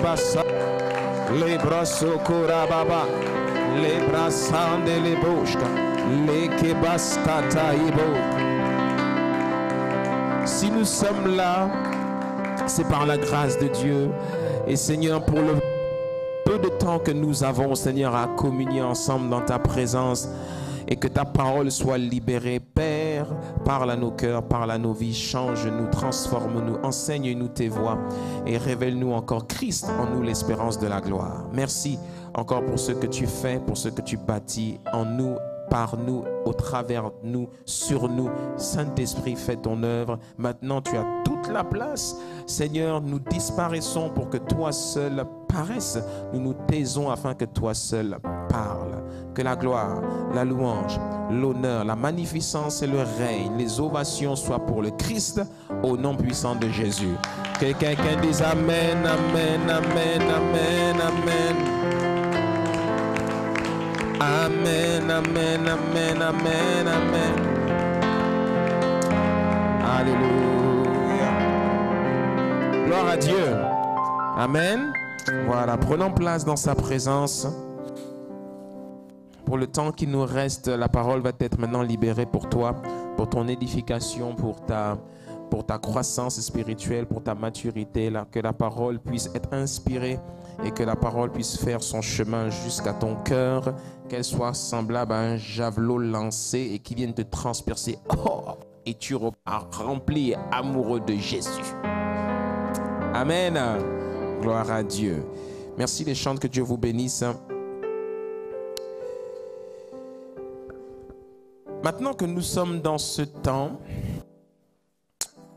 basa, les brasso korababa, les brassande les bouchka, les kebaskata ibo. Si nous sommes là, c'est par la grâce de Dieu. Et Seigneur, pour le peu de temps que nous avons, Seigneur, à communier ensemble dans ta présence, et que ta parole soit libérée, Père, parle à nos cœurs, parle à nos vies, change-nous, transforme-nous, enseigne-nous tes voies et révèle-nous encore Christ en nous, l'espérance de la gloire. Merci encore pour ce que tu fais, pour ce que tu bâtis en nous, par nous, au travers de nous, sur nous. Saint-Esprit, fais ton œuvre. Maintenant, tu as toute la place. Seigneur, nous disparaissons pour que toi seul paraisse. Nous nous taisons afin que toi seul parles. Que la gloire, la louange, l'honneur, la magnificence et le règne, les ovations soient pour le Christ au nom puissant de Jésus. Que quelqu'un dise Amen, Amen, Amen, Amen, Amen. Amen, Amen, Amen, Amen, Amen. Alléluia. Gloire à Dieu. Amen. Voilà, prenons place dans sa présence. Pour le temps qui nous reste, la parole va être maintenant libérée pour toi, pour ton édification, pour ta croissance spirituelle, pour ta maturité, là, que la parole puisse être inspirée et que la parole puisse faire son chemin jusqu'à ton cœur, qu'elle soit semblable à un javelot lancé et qui vienne te transpercer. Oh, et tu repars rempli et amoureux de Jésus. Amen. Gloire à Dieu. Merci les chants, que Dieu vous bénisse. Maintenant que nous sommes dans ce temps,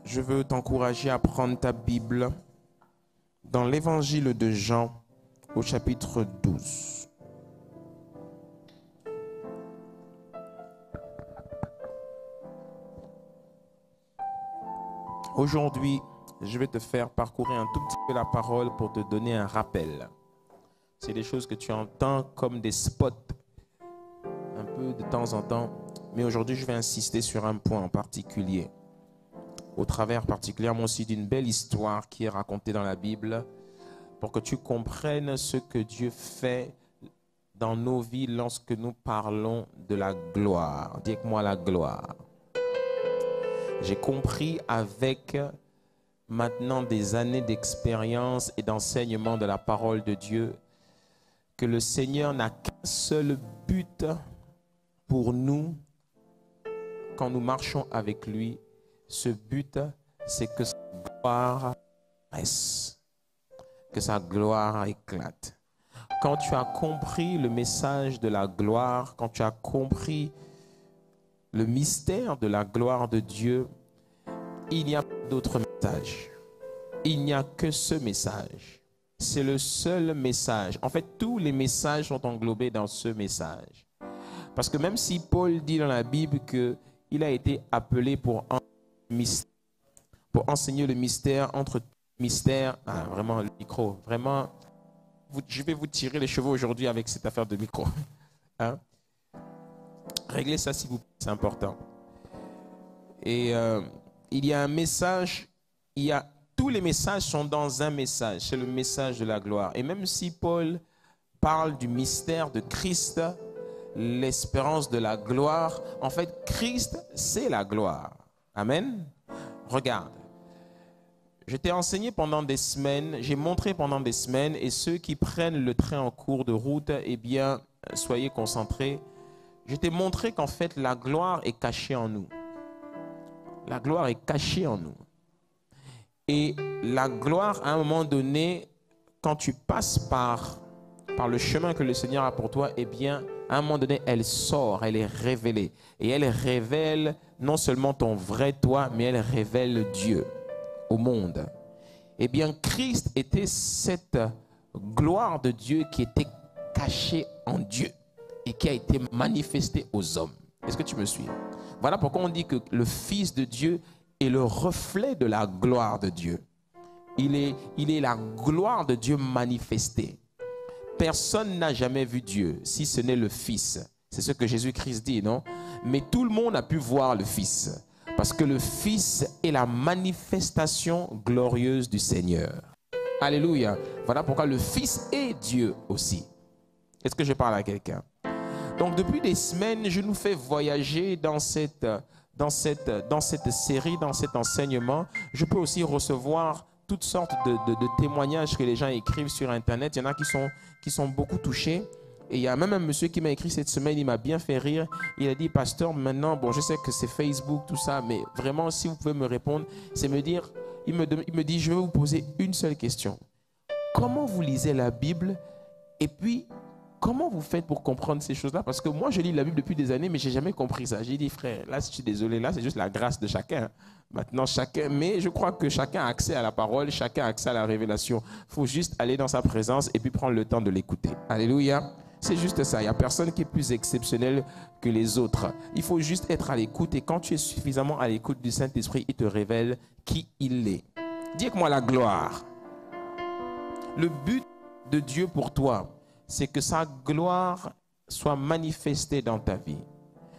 je veux t'encourager à prendre ta Bible dans l'évangile de Jean au chapitre 12. Aujourd'hui, je vais te faire parcourir un tout petit peu la parole pour te donner un rappel. C'est des choses que tu entends comme des spots un peu de temps en temps. Mais aujourd'hui, je vais insister sur un point en particulier, au travers particulièrement aussi d'une belle histoire qui est racontée dans la Bible, pour que tu comprennes ce que Dieu fait dans nos vies lorsque nous parlons de la gloire. Dis avec moi la gloire. J'ai compris avec maintenant des années d'expérience et d'enseignement de la parole de Dieu que le Seigneur n'a qu'un seul but pour nous. Quand nous marchons avec lui, ce but, c'est que sa gloire reste, que sa gloire éclate. Quand tu as compris le message de la gloire, quand tu as compris le mystère de la gloire de Dieu, il n'y a pas d'autre message. Il n'y a que ce message. C'est le seul message. En fait, tous les messages sont englobés dans ce message. Parce que même si Paul dit dans la Bible qu'il a été appelé pour enseigner le mystère entre mystères. Ah, vraiment, le micro. Vraiment, je vais vous tirer les cheveux aujourd'hui avec cette affaire de micro. Hein? Réglez ça s'il vous plaît, c'est important. Et il y a un message, tous les messages sont dans un message. C'est le message de la gloire. Et même si Paul parle du mystère de Christ, l'espérance de la gloire, en fait, Christ, c'est la gloire. Amen. Regarde, je t'ai enseigné pendant des semaines, j'ai montré pendant des semaines, et ceux qui prennent le train en cours de route, eh bien, soyez concentrés. Je t'ai montré qu'en fait, la gloire est cachée en nous. La gloire est cachée en nous. Et la gloire, à un moment donné, quand tu passes par le chemin que le Seigneur a pour toi, eh bien, à un moment donné, elle sort, elle est révélée. Et elle révèle non seulement ton vrai toi, mais elle révèle Dieu au monde. Eh bien, Christ était cette gloire de Dieu qui était cachée en Dieu et qui a été manifestée aux hommes. Est-ce que tu me suis? Voilà pourquoi on dit que le Fils de Dieu est le reflet de la gloire de Dieu. Il est la gloire de Dieu manifestée. Personne n'a jamais vu Dieu, si ce n'est le Fils. C'est ce que Jésus-Christ dit, non? Mais tout le monde a pu voir le Fils. Parce que le Fils est la manifestation glorieuse du Seigneur. Alléluia. Voilà pourquoi le Fils est Dieu aussi. Est-ce que je parle à quelqu'un? Donc depuis des semaines, je nous fais voyager dans cette série, dans cet enseignement. Je peux aussi recevoir toutes sortes de témoignages que les gens écrivent sur Internet. Il y en a qui sont beaucoup touchés. Et il y a même un monsieur qui m'a écrit cette semaine, il m'a bien fait rire. Il a dit, pasteur, maintenant, bon, je sais que c'est Facebook, tout ça, mais vraiment, si vous pouvez me répondre, c'est me dire, il me dit, je vais vous poser une seule question. Comment vous lisez la Bible? Et puis, comment vous faites pour comprendre ces choses-là? Parce que moi, je lis la Bible depuis des années, mais je n'ai jamais compris ça. J'ai dit, frère, là, je suis désolé, là, c'est juste la grâce de chacun. Maintenant, chacun, mais je crois que chacun a accès à la parole, chacun a accès à la révélation. Il faut juste aller dans sa présence et puis prendre le temps de l'écouter. Alléluia. C'est juste ça. Il n'y a personne qui est plus exceptionnel que les autres. Il faut juste être à l'écoute. Et quand tu es suffisamment à l'écoute du Saint-Esprit, il te révèle qui il est. Dis avec moi la gloire. Le but de Dieu pour toi, c'est que sa gloire soit manifestée dans ta vie.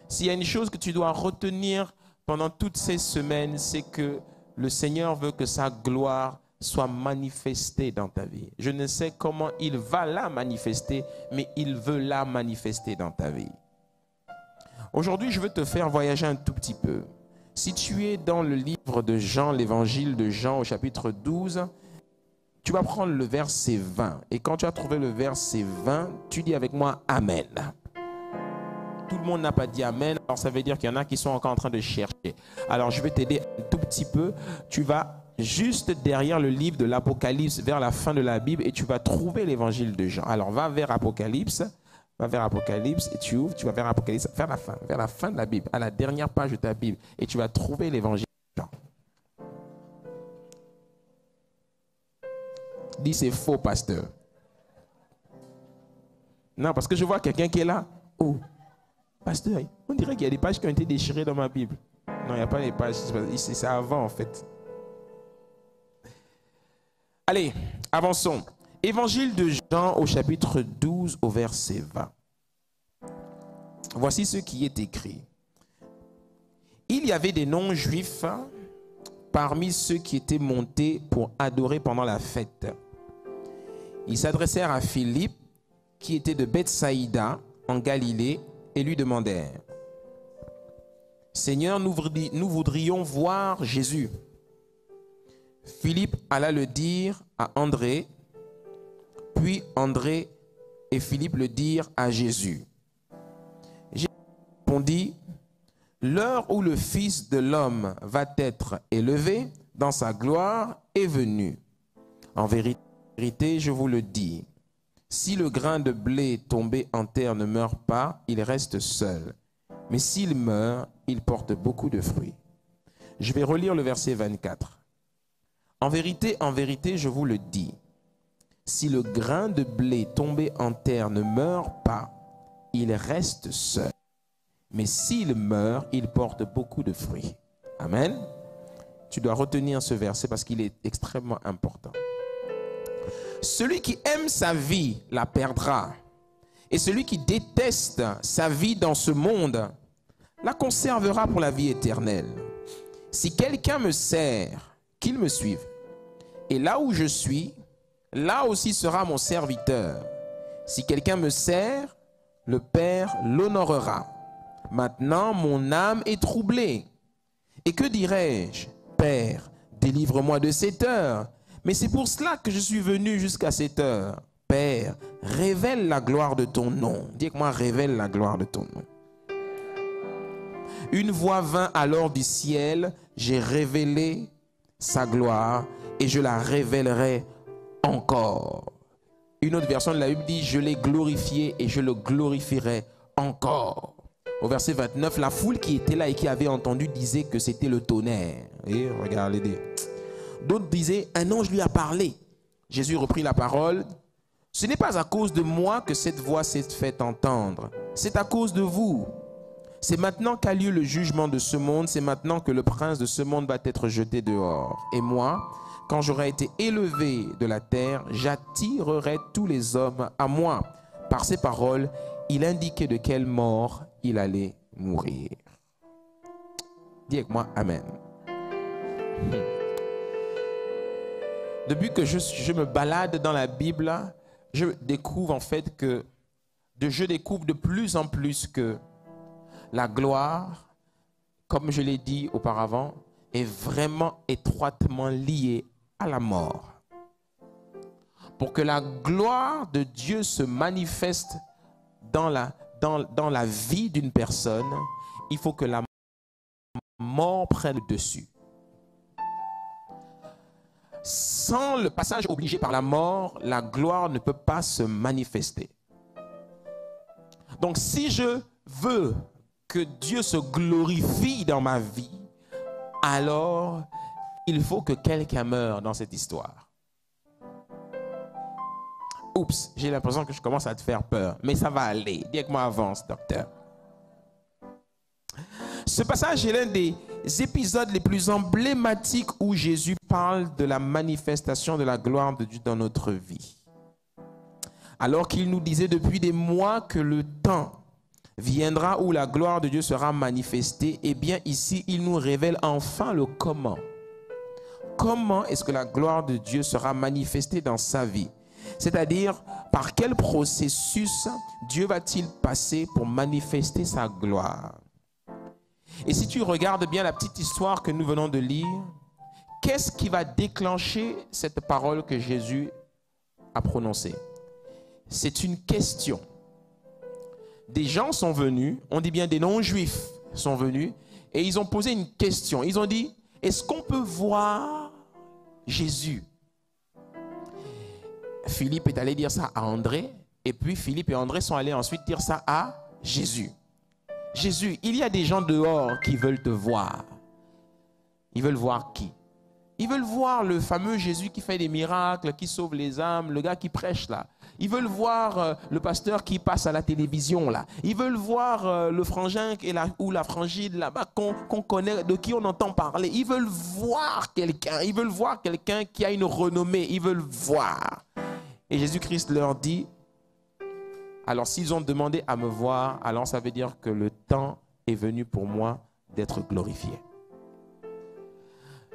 S'il y a une chose que tu dois retenir pendant toutes ces semaines, c'est que le Seigneur veut que sa gloire soit manifestée dans ta vie. Je ne sais comment il va la manifester, mais il veut la manifester dans ta vie. Aujourd'hui, je veux te faire voyager un tout petit peu. Si tu es dans le livre de Jean, l'évangile de Jean au chapitre 12, tu vas prendre le verset 20. Et quand tu as trouvé le verset 20, tu dis avec moi « Amen ». Tout le monde n'a pas dit Amen, alors ça veut dire qu'il y en a qui sont encore en train de chercher. Alors je vais t'aider un tout petit peu. Tu vas juste derrière le livre de l'Apocalypse, vers la fin de la Bible, et tu vas trouver l'évangile de Jean. Alors va vers Apocalypse et tu ouvres, tu vas vers Apocalypse, vers la fin de la Bible, à la dernière page de ta Bible, et tu vas trouver l'évangile de Jean. Dis c'est faux, pasteur. Non, parce que je vois quelqu'un qui est là. Oh, pasteur, on dirait qu'il y a des pages qui ont été déchirées dans ma Bible. Non, il n'y a pas les pages, c'est avant en fait. Allez, avançons. Évangile de Jean au chapitre 12 au verset 20. Voici ce qui est écrit. Il y avait des non-juifs parmi ceux qui étaient montés pour adorer pendant la fête. Ils s'adressèrent à Philippe, qui était de Bethsaïda, en Galilée, et lui demandèrent, « Seigneur, nous voudrions voir Jésus. » Philippe alla le dire à André, puis André et Philippe le dirent à Jésus. Jésus répondit, « L'heure où le Fils de l'homme va être élevé dans sa gloire est venue. En vérité, je vous le dis, si le grain de blé tombé en terre ne meurt pas, il reste seul. Mais s'il meurt, il porte beaucoup de fruits. » Je vais relire le verset 24. En vérité, je vous le dis, si le grain de blé tombé en terre ne meurt pas, il reste seul. Mais s'il meurt, il porte beaucoup de fruits. Amen. Tu dois retenir ce verset parce qu'il est extrêmement important. Celui qui aime sa vie la perdra. Et celui qui déteste sa vie dans ce monde la conservera pour la vie éternelle. Si quelqu'un me sert, qu'il me suive. Et là où je suis, là aussi sera mon serviteur. Si quelqu'un me sert, le Père l'honorera. Maintenant, mon âme est troublée. Et que dirais-je? Père, délivre-moi de cette heure. Mais c'est pour cela que je suis venu jusqu'à cette heure. Père, révèle la gloire de ton nom. Dis avec moi, révèle la gloire de ton nom. Une voix vint alors du ciel. J'ai révélé sa gloire et je la révélerai encore. Une autre version de la Bible dit, je l'ai glorifié et je le glorifierai encore. Au verset 29, la foule qui était là et qui avait entendu disait que c'était le tonnerre. Et regardez. D'autres disaient, un ange lui a parlé. Jésus reprit la parole. Ce n'est pas à cause de moi que cette voix s'est faite entendre. C'est à cause de vous. C'est maintenant qu'a lieu le jugement de ce monde. C'est maintenant que le prince de ce monde va être jeté dehors. Et moi, quand j'aurai été élevé de la terre, j'attirerai tous les hommes à moi. Par ces paroles, il indiquait de quelle mort il allait mourir. Dis avec moi, Amen. depuis que je me balade dans la Bible, je découvre en fait je découvre de plus en plus que la gloire, comme je l'ai dit auparavant, est vraiment étroitement liée à la mort. Pour que la gloire de Dieu se manifeste dans la vie d'une personne, il faut que la mort prenne le dessus. Sans le passage obligé par la mort, la gloire ne peut pas se manifester. Donc si je veux que Dieu se glorifie dans ma vie, alors il faut que quelqu'un meure dans cette histoire. Oups, j'ai l'impression que je commence à te faire peur, mais ça va aller. Dis avec moi, avance, docteur. Ce passage est l'un des épisodes les plus emblématiques où Jésus parle de la manifestation de la gloire de Dieu dans notre vie. Alors qu'il nous disait depuis des mois que le temps viendra où la gloire de Dieu sera manifestée, eh bien ici, il nous révèle enfin le comment. Comment est-ce que la gloire de Dieu sera manifestée dans sa vie? C'est-à-dire, par quel processus Dieu va-t-il passer pour manifester sa gloire? Et si tu regardes bien la petite histoire que nous venons de lire, qu'est-ce qui va déclencher cette parole que Jésus a prononcée? C'est une question. Des gens sont venus, on dit bien des non-juifs sont venus, et ils ont posé une question. Ils ont dit, est-ce qu'on peut voir Jésus? Philippe est allé dire ça à André, et puis Philippe et André sont allés ensuite dire ça à Jésus. Jésus, il y a des gens dehors qui veulent te voir. Ils veulent voir qui? Ils veulent voir le fameux Jésus qui fait des miracles, qui sauve les âmes, le gars qui prêche là. Ils veulent voir le pasteur qui passe à la télévision là. Ils veulent voir le frangin ou la frangine là-bas qu'on connaît, de qui on entend parler. Ils veulent voir quelqu'un. Ils veulent voir quelqu'un qui a une renommée. Ils veulent voir. Et Jésus-Christ leur dit, alors s'ils ont demandé à me voir, alors ça veut dire que le temps est venu pour moi d'être glorifié.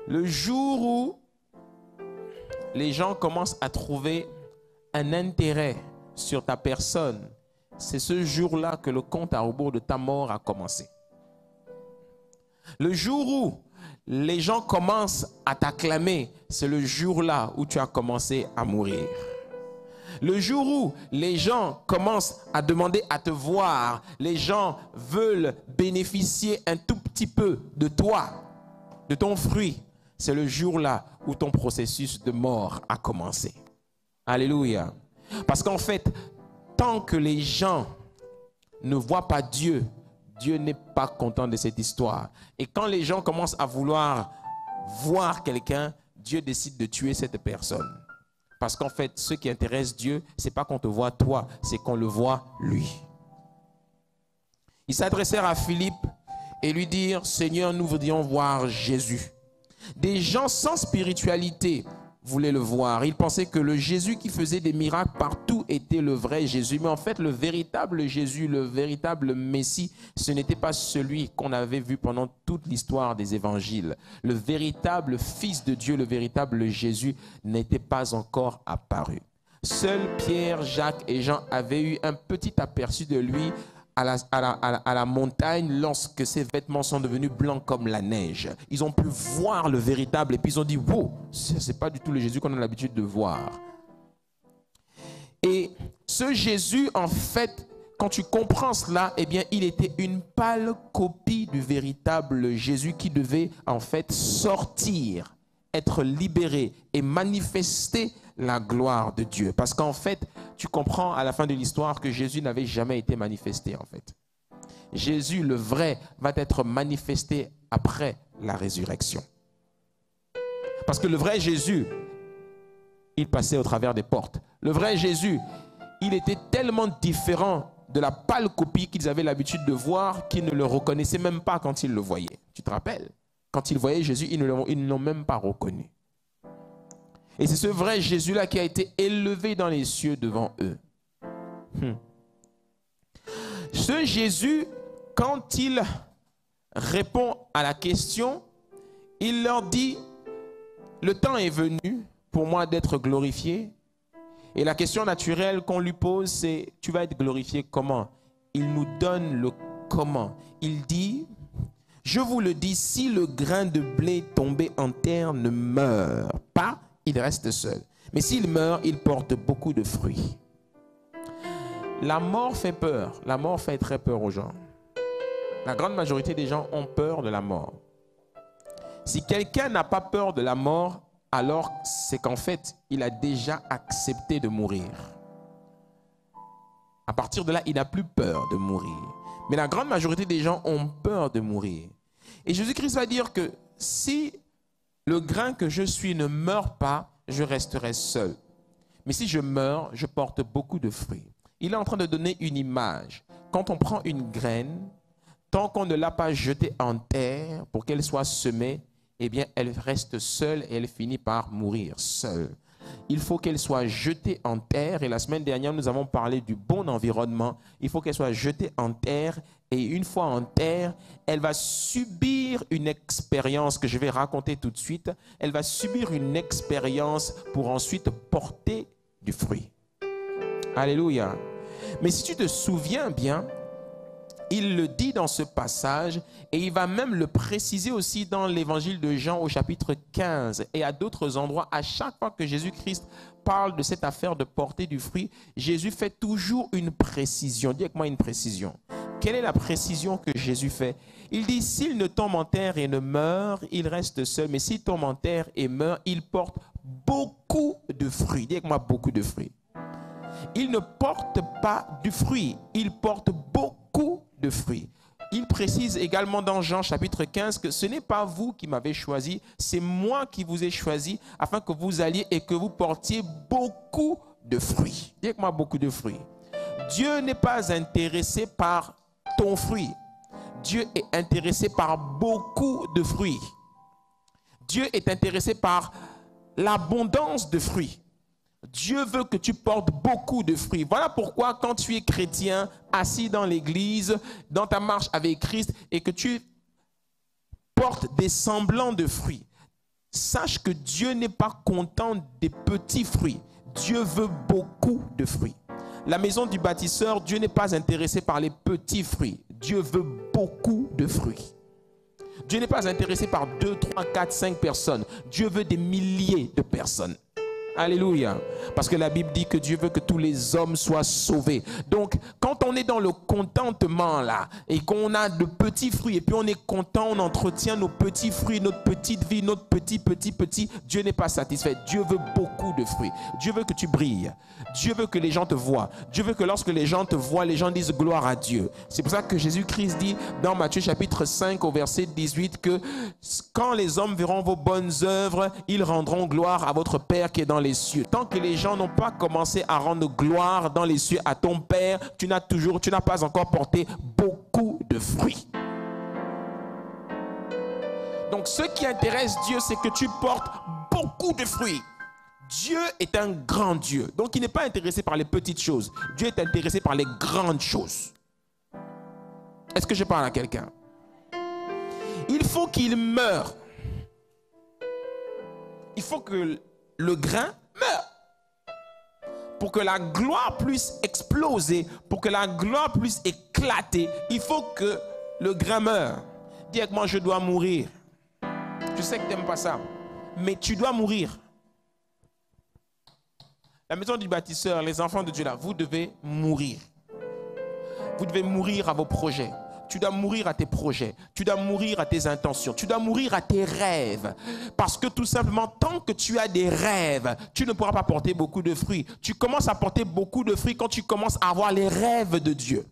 Le jour où les gens commencent à trouver un intérêt sur ta personne, c'est ce jour-là que le compte à rebours de ta mort a commencé. Le jour où les gens commencent à t'acclamer, c'est le jour-là où tu as commencé à mourir. Le jour où les gens commencent à demander à te voir, les gens veulent bénéficier un tout petit peu de toi, de ton fruit, c'est le jour-là où ton processus de mort a commencé. Alléluia. Parce qu'en fait, tant que les gens ne voient pas Dieu, Dieu n'est pas content de cette histoire. Et quand les gens commencent à vouloir voir quelqu'un, Dieu décide de tuer cette personne. Parce qu'en fait, ce qui intéresse Dieu, ce n'est pas qu'on te voit toi, c'est qu'on le voit lui. Ils s'adressèrent à Philippe et lui dirent, Seigneur, nous voudrions voir Jésus. Des gens sans spiritualité voulaient le voir. Ils pensaient que le Jésus qui faisait des miracles partout était le vrai Jésus. Mais en fait, le véritable Jésus, le véritable Messie, ce n'était pas celui qu'on avait vu pendant toute l'histoire des évangiles. Le véritable Fils de Dieu, le véritable Jésus, n'était pas encore apparu. Seuls Pierre, Jacques et Jean avaient eu un petit aperçu de lui à la montagne lorsque ses vêtements sont devenus blancs comme la neige. Ils ont pu voir le véritable et puis ils ont dit, wow, ce n'est pas du tout le Jésus qu'on a l'habitude de voir. Et ce Jésus, en fait, quand tu comprends cela, eh bien, il était une pâle copie du véritable Jésus qui devait en fait sortir, être libéré et manifester la gloire de Dieu. Parce qu'en fait, tu comprends à la fin de l'histoire que Jésus n'avait jamais été manifesté en fait. Jésus, le vrai, va être manifesté après la résurrection. Parce que le vrai Jésus, il passait au travers des portes. Le vrai Jésus, il était tellement différent de la pâle copie qu'ils avaient l'habitude de voir qu'ils ne le reconnaissaient même pas quand ils le voyaient. Tu te rappelles? Quand ils voyaient Jésus, ils ne l'ont même pas reconnu. Et c'est ce vrai Jésus-là qui a été élevé dans les cieux devant eux. Ce Jésus, quand il répond à la question, il leur dit, le temps est venu pour moi d'être glorifié. Et la question naturelle qu'on lui pose, c'est « Tu vas être glorifié comment ?» Il nous donne le comment. Il dit « Je vous le dis, si le grain de blé tombé en terre ne meurt pas, il reste seul. Mais s'il meurt, il porte beaucoup de fruits. » La mort fait peur. La mort fait très peur aux gens. La grande majorité des gens ont peur de la mort. Si quelqu'un n'a pas peur de la mort, alors c'est qu'en fait, il a déjà accepté de mourir. À partir de là, il n'a plus peur de mourir. Mais la grande majorité des gens ont peur de mourir. Et Jésus-Christ va dire que si le grain que je suis ne meurt pas, je resterai seul. Mais si je meurs, je porte beaucoup de fruits. Il est en train de donner une image. Quand on prend une graine, tant qu'on ne l'a pas jetée en terre pour qu'elle soit semée, eh bien, elle reste seule et elle finit par mourir seule. Il faut qu'elle soit jetée en terre. Et la semaine dernière, nous avons parlé du bon environnement. Il faut qu'elle soit jetée en terre. Et une fois en terre, elle va subir une expérience que je vais raconter tout de suite. Elle va subir une expérience pour ensuite porter du fruit. Alléluia. Mais si tu te souviens bien, il le dit dans ce passage et il va même le préciser aussi dans l'évangile de Jean au chapitre 15 et à d'autres endroits. À chaque fois que Jésus-Christ parle de cette affaire de porter du fruit, Jésus fait toujours une précision. Dis avec moi une précision. Quelle est la précision que Jésus fait? Il dit, s'il ne tombe en terre et ne meurt, il reste seul. Mais s'il tombe en terre et meurt, il porte beaucoup de fruits. Dis avec moi beaucoup de fruits. Il ne porte pas du fruit, il porte beaucoup de fruits. Il précise également dans Jean chapitre 15 que ce n'est pas vous qui m'avez choisi, c'est moi qui vous ai choisi afin que vous alliez et que vous portiez beaucoup de fruits. Dis avec moi beaucoup de fruits. Dieu n'est pas intéressé par ton fruit. Dieu est intéressé par beaucoup de fruits. Dieu est intéressé par l'abondance de fruits. Dieu veut que tu portes beaucoup de fruits. Voilà pourquoi quand tu es chrétien, assis dans l'église, dans ta marche avec Christ, et que tu portes des semblants de fruits, sache que Dieu n'est pas content des petits fruits. Dieu veut beaucoup de fruits. La maison du bâtisseur, Dieu n'est pas intéressé par les petits fruits. Dieu veut beaucoup de fruits. Dieu n'est pas intéressé par 2, 3, 4, 5 personnes. Dieu veut des milliers de personnes. Alléluia. Parce que la Bible dit que Dieu veut que tous les hommes soient sauvés. Donc, quand on est dans le contentement là, et qu'on a de petits fruits, et puis on est content, on entretient nos petits fruits, notre petite vie, notre petit, Dieu n'est pas satisfait. Dieu veut beaucoup de fruits. Dieu veut que tu brilles. Dieu veut que les gens te voient. Dieu veut que lorsque les gens te voient, les gens disent gloire à Dieu. C'est pour ça que Jésus-Christ dit dans Matthieu chapitre 5 au verset 18 que quand les hommes verront vos bonnes œuvres, ils rendront gloire à votre Père qui est dans les cieux. Tant que les gens n'ont pas commencé à rendre gloire dans les cieux à ton Père, tu n'as pas encore porté beaucoup de fruits. Donc ce qui intéresse Dieu, c'est que tu portes beaucoup de fruits. Dieu est un grand Dieu. Donc il n'est pas intéressé par les petites choses. Dieu est intéressé par les grandes choses. Est-ce que je parle à quelqu'un? Il faut qu'il meure. Il faut que le grain meure. Pour que la gloire puisse exploser, pour que la gloire puisse éclater, il faut que le grain meure. Dis avec moi, je dois mourir. Je sais que tu n'aimes pas ça, mais tu dois mourir. La maison du bâtisseur, les enfants de Dieu là, vous devez mourir. Vous devez mourir à vos projets. Tu dois mourir à tes projets. Tu dois mourir à tes intentions. Tu dois mourir à tes rêves. Parce que tout simplement, tant que tu as des rêves, tu ne pourras pas porter beaucoup de fruits. Tu commences à porter beaucoup de fruits quand tu commences à avoir les rêves de Dieu.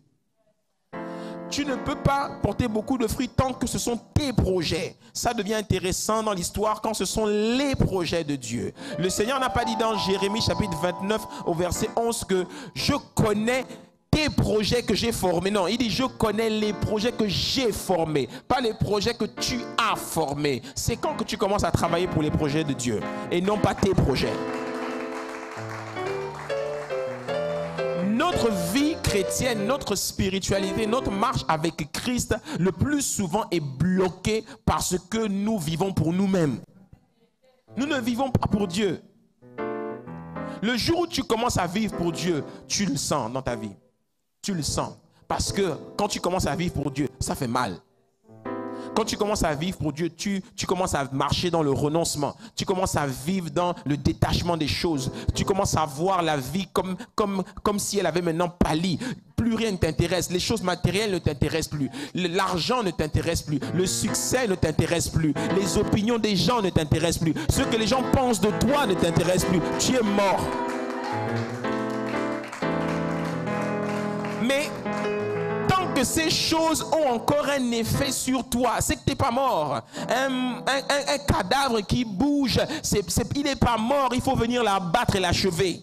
Tu ne peux pas porter beaucoup de fruits tant que ce sont tes projets. Ça devient intéressant dans l'histoire quand ce sont les projets de Dieu. Le Seigneur n'a pas dit dans Jérémie chapitre 29 au verset 11 que je connais tes projets que j'ai formés. Non, il dit je connais les projets que j'ai formés, pas les projets que tu as formés. C'est quand que tu commences à travailler pour les projets de Dieu et non pas tes projets. Notre vie chrétienne, notre spiritualité, notre marche avec Christ, le plus souvent est bloquée parce que nous vivons pour nous-mêmes. Nous ne vivons pas pour Dieu. Le jour où tu commences à vivre pour Dieu, tu le sens dans ta vie. Tu le sens. Parce que quand tu commences à vivre pour Dieu, ça fait mal. Quand tu commences à vivre pour Dieu, tu commences à marcher dans le renoncement. Tu commences à vivre dans le détachement des choses. Tu commences à voir la vie comme si elle avait maintenant pâli. Plus rien ne t'intéresse. Les choses matérielles ne t'intéressent plus. L'argent ne t'intéresse plus. Le succès ne t'intéresse plus. Les opinions des gens ne t'intéressent plus. Ce que les gens pensent de toi ne t'intéresse plus. Tu es mort. Mais tant que ces choses ont encore un effet sur toi, c'est que tu n'es pas mort. Un cadavre qui bouge, il n'est pas mort, il faut venir l'abattre et l'achever.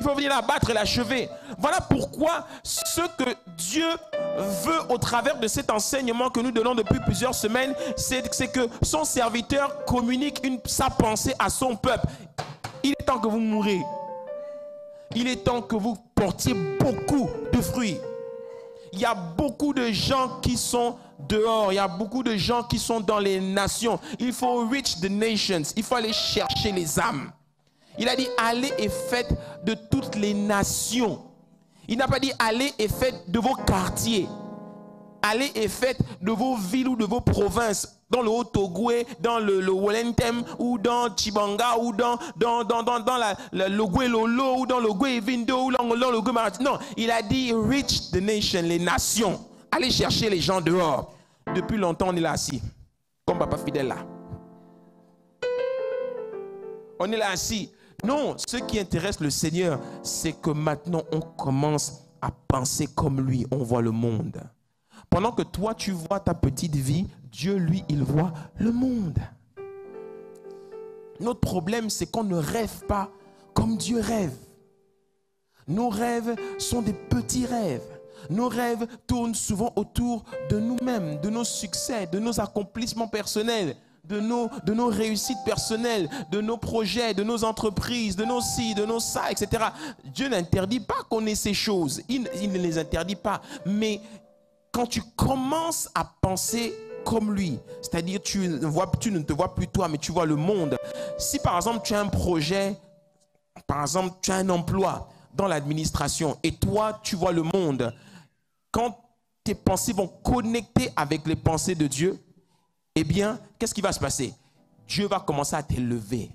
Il faut venir l'abattre et l'achever. Voilà pourquoi ce que Dieu veut au travers de cet enseignement que nous donnons depuis plusieurs semaines, c'est que son serviteur communique sa pensée à son peuple. Il est temps que vous mouriez. Il est temps que vous portiez beaucoup de fruits. Il y a beaucoup de gens qui sont dehors. Il y a beaucoup de gens qui sont dans les nations. Il faut reach the nations. Il faut aller chercher les âmes. Il a dit allez et faites de toutes les nations. Il n'a pas dit allez et faites de vos quartiers. Allez et faites de vos villes ou de vos provinces. Dans le Haut-Ogoué, dans le Wolentem, ou dans Chibanga, ou dans le Goué-Lolo, ou dans le Goué-Vindo, ou dans le Goué-Marat. Non, il a dit reach the nation, les nations. Allez chercher les gens dehors. Depuis longtemps, on est là assis. Comme Papa Fidèle là. On est là assis. Non, ce qui intéresse le Seigneur, c'est que maintenant, on commence à penser comme lui. On voit le monde. Pendant que toi, tu vois ta petite vie, Dieu, lui, il voit le monde. Notre problème, c'est qu'on ne rêve pas comme Dieu rêve. Nos rêves sont des petits rêves. Nos rêves tournent souvent autour de nous-mêmes, de nos succès, de nos accomplissements personnels, de nos réussites personnelles, de nos projets, de nos entreprises, de nos ci, de nos ça, etc. Dieu n'interdit pas qu'on ait ces choses. Il ne les interdit pas. Mais quand tu commences à penser comme lui, c'est-à-dire tu ne te vois plus toi, mais tu vois le monde. Si par exemple tu as un projet, par exemple tu as un emploi dans l'administration et toi tu vois le monde, quand tes pensées vont connecter avec les pensées de Dieu, eh bien, qu'est-ce qui va se passer? Dieu va commencer à t'élever.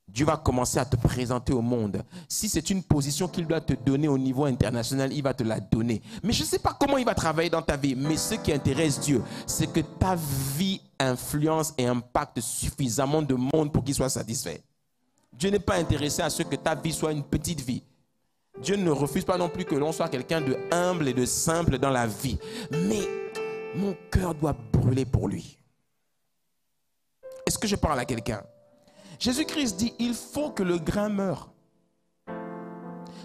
Dieu va commencer à te présenter au monde. Si c'est une position qu'il doit te donner au niveau international, il va te la donner. Mais je ne sais pas comment il va travailler dans ta vie. Mais ce qui intéresse Dieu, c'est que ta vie influence et impacte suffisamment de monde pour qu'il soit satisfait. Dieu n'est pas intéressé à ce que ta vie soit une petite vie. Dieu ne refuse pas non plus que l'on soit quelqu'un de humble et de simple dans la vie. Mais mon cœur doit brûler pour lui. Est-ce que je parle à quelqu'un? Jésus-Christ dit, il faut que le grain meure.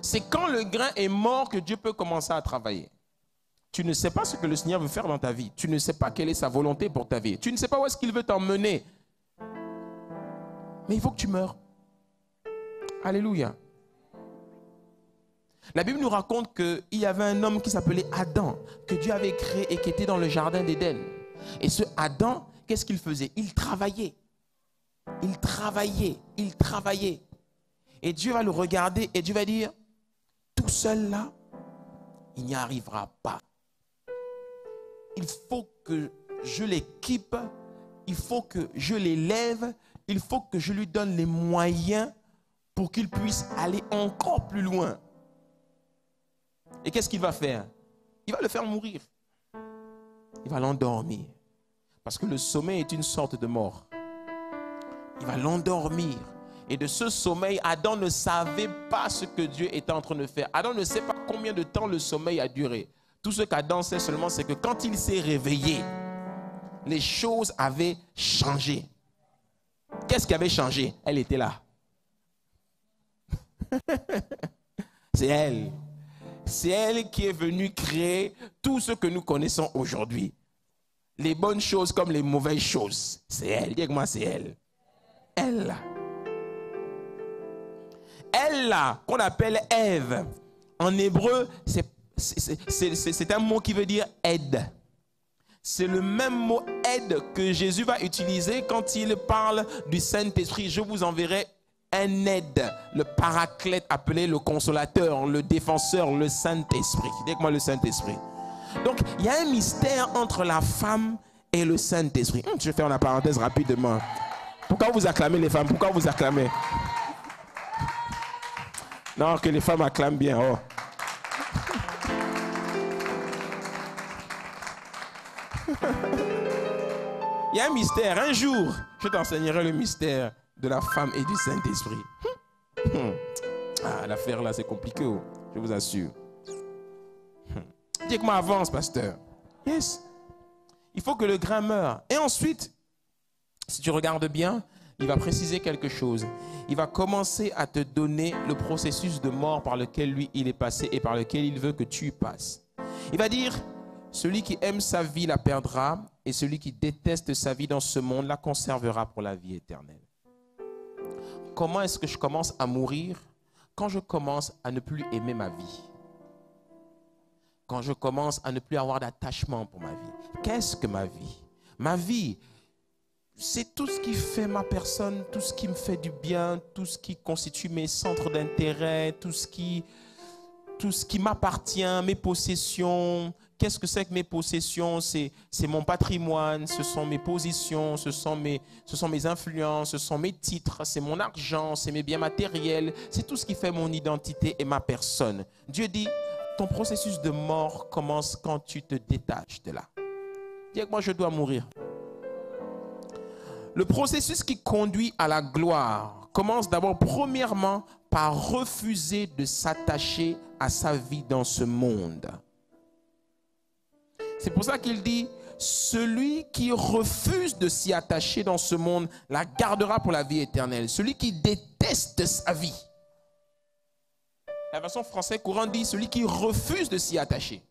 C'est quand le grain est mort que Dieu peut commencer à travailler. Tu ne sais pas ce que le Seigneur veut faire dans ta vie. Tu ne sais pas quelle est sa volonté pour ta vie. Tu ne sais pas où est-ce qu'il veut t'emmener. Mais il faut que tu meurs. Alléluia. La Bible nous raconte qu'il y avait un homme qui s'appelait Adam, que Dieu avait créé et qui était dans le jardin d'Éden. Et ce Adam, qu'est-ce qu'il faisait? Il travaillait. Il travaillait, il travaillait. Et Dieu va le regarder et Dieu va dire, tout seul là, il n'y arrivera pas. Il faut que je l'équipe, il faut que je l'élève, il faut que je lui donne les moyens pour qu'il puisse aller encore plus loin. Et qu'est-ce qu'il va faire? Il va le faire mourir. Il va l'endormir. Parce que le sommeil est une sorte de mort. Il va l'endormir. Et de ce sommeil, Adam ne savait pas ce que Dieu était en train de faire. Adam ne sait pas combien de temps le sommeil a duré. Tout ce qu'Adam sait seulement, c'est que quand il s'est réveillé, les choses avaient changé. Qu'est-ce qui avait changé? Elle était là. C'est elle. C'est elle qui est venue créer tout ce que nous connaissons aujourd'hui. Les bonnes choses comme les mauvaises choses. C'est elle. Dis avec moi, c'est elle. Elle là. Elle là, qu'on appelle Ève. En hébreu, c'est un mot qui veut dire aide. C'est le même mot aide que Jésus va utiliser quand il parle du Saint-Esprit. Je vous enverrai un aide, le paraclète appelé le consolateur, le défenseur, le Saint-Esprit. Dites-moi le Saint-Esprit. Donc, il y a un mystère entre la femme et le Saint-Esprit. Je vais faire une parenthèse rapidement. Pourquoi vous acclamez les femmes? Pourquoi vous acclamez? Non, que les femmes acclament bien. Oh. Il y a un mystère. Un jour, je t'enseignerai le mystère de la femme et du Saint-Esprit. Ah, l'affaire là, c'est compliqué, oh, je vous assure. Dis que moi avance, pasteur. Yes. Il faut que le grain meure. Et ensuite, si tu regardes bien, il va préciser quelque chose. Il va commencer à te donner le processus de mort par lequel lui, il est passé et par lequel il veut que tu passes. Il va dire, celui qui aime sa vie la perdra et celui qui déteste sa vie dans ce monde la conservera pour la vie éternelle. Comment est-ce que je commence à mourir? Quand je commence à ne plus aimer ma vie. Quand je commence à ne plus avoir d'attachement pour ma vie. Qu'est-ce que ma vie? Ma vie, c'est tout ce qui fait ma personne, tout ce qui me fait du bien, tout ce qui constitue mes centres d'intérêt, tout ce qui m'appartient, mes possessions. Qu'est-ce que c'est que mes possessions? C'est mon patrimoine, ce sont mes positions, ce sont mes influences, ce sont mes titres, c'est mon argent, c'est mes biens matériels. C'est tout ce qui fait mon identité et ma personne. Dieu dit, ton processus de mort commence quand tu te détaches de là. Dis que moi je dois mourir. Le processus qui conduit à la gloire commence d'abord premièrement par refuser de s'attacher à sa vie dans ce monde. C'est pour ça qu'il dit, celui qui refuse de s'y attacher dans ce monde la gardera pour la vie éternelle. Celui qui déteste sa vie. La version française courante dit, celui qui refuse de s'y attacher.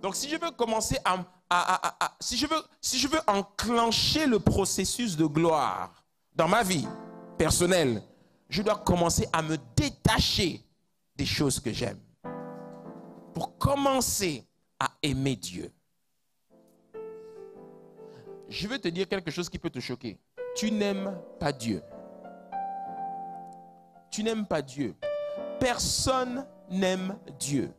Donc si je veux commencer si je veux enclencher le processus de gloire dans ma vie personnelle, je dois commencer à me détacher des choses que j'aime. Pour commencer à aimer Dieu. Je veux te dire quelque chose qui peut te choquer. Tu n'aimes pas Dieu. Tu n'aimes pas Dieu. Personne n'aime Dieu.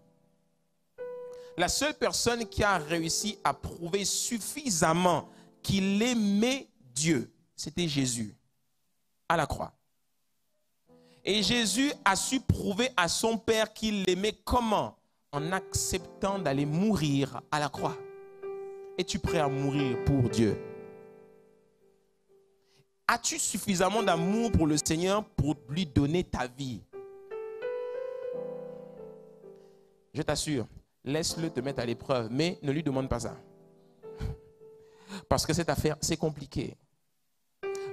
La seule personne qui a réussi à prouver suffisamment qu'il aimait Dieu, c'était Jésus, à la croix. Et Jésus a su prouver à son Père qu'il l'aimait comment? En acceptant d'aller mourir à la croix. Es-tu prêt à mourir pour Dieu? As-tu suffisamment d'amour pour le Seigneur pour lui donner ta vie? Je t'assure, laisse-le te mettre à l'épreuve, mais ne lui demande pas ça. Parce que cette affaire, c'est compliqué.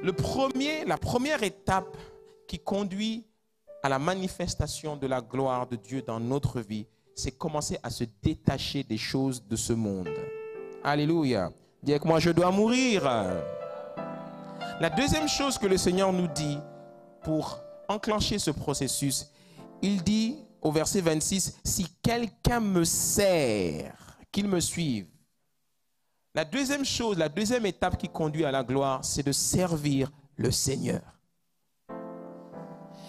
La première étape qui conduit à la manifestation de la gloire de Dieu dans notre vie, c'est commencer à se détacher des choses de ce monde. Alléluia. Dis avec moi, je dois mourir. La deuxième chose que le Seigneur nous dit pour enclencher ce processus, il dit au verset 26, si quelqu'un me sert, qu'il me suive. La deuxième chose, la deuxième étape qui conduit à la gloire, c'est de servir le Seigneur.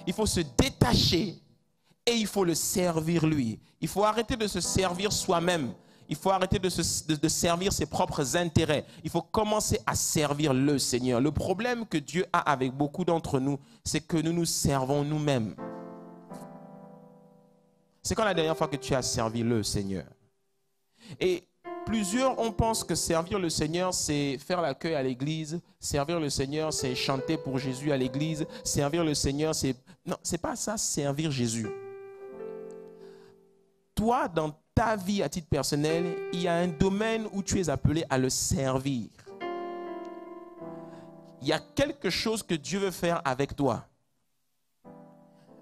Il faut se détacher et il faut le servir lui. Il faut arrêter de se servir soi-même. Il faut arrêter de servir ses propres intérêts. Il faut commencer à servir le Seigneur. Le problème que Dieu a avec beaucoup d'entre nous, c'est que nous nous servons nous-mêmes. C'est quand la dernière fois que tu as servi le Seigneur? Et plusieurs, on pense que servir le Seigneur, c'est faire l'accueil à l'église. Servir le Seigneur, c'est chanter pour Jésus à l'église. Servir le Seigneur, c'est... Non, c'est pas ça, servir Jésus. Toi, dans ta vie à titre personnel, il y a un domaine où tu es appelé à le servir. Il y a quelque chose que Dieu veut faire avec toi.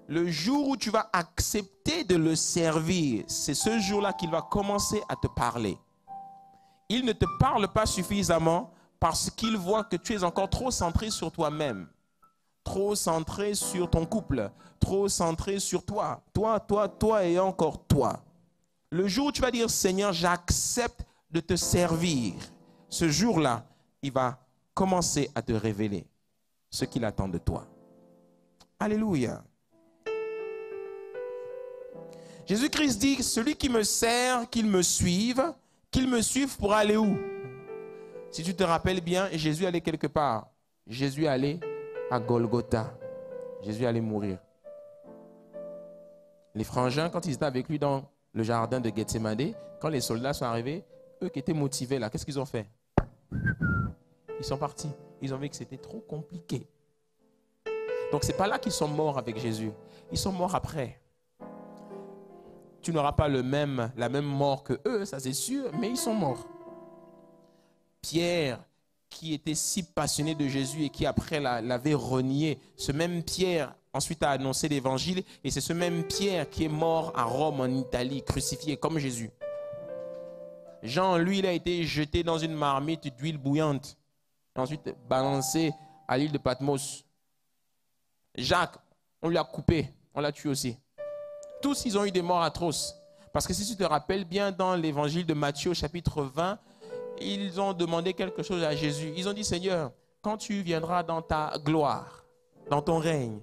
Le jour où tu vas accepter de le servir, c'est ce jour-là qu'il va commencer à te parler. Il ne te parle pas suffisamment parce qu'il voit que tu es encore trop centré sur toi-même, trop centré sur ton couple, trop centré sur toi, toi et encore toi. Le jour où tu vas dire, Seigneur, j'accepte de te servir, ce jour-là, il va commencer à te révéler ce qu'il attend de toi. Alléluia. Jésus-Christ dit, celui qui me sert, qu'il me suive pour aller où? Si tu te rappelles bien, Jésus allait quelque part. Jésus allait à Golgotha. Jésus allait mourir. Les frangins, quand ils étaient avec lui dans le jardin de Gethsémanée, quand les soldats sont arrivés, eux qui étaient motivés là, qu'est-ce qu'ils ont fait? Ils sont partis. Ils ont vu que c'était trop compliqué. Donc ce n'est pas là qu'ils sont morts avec Jésus. Ils sont morts après. Tu n'auras pas la même mort que eux, ça c'est sûr, mais ils sont morts. Pierre, qui était si passionné de Jésus et qui après l'avait renié, ce même Pierre ensuite a annoncé l'évangile et c'est ce même Pierre qui est mort à Rome en Italie, crucifié comme Jésus. Jean, lui, il a été jeté dans une marmite d'huile bouillante, ensuite balancé à l'île de Patmos. Jacques, on lui a coupé, on l'a tué aussi. Tous, ils ont eu des morts atroces. Parce que si tu te rappelles bien, dans l'évangile de Matthieu, chapitre 20, ils ont demandé quelque chose à Jésus. Ils ont dit, Seigneur, quand tu viendras dans ta gloire, dans ton règne,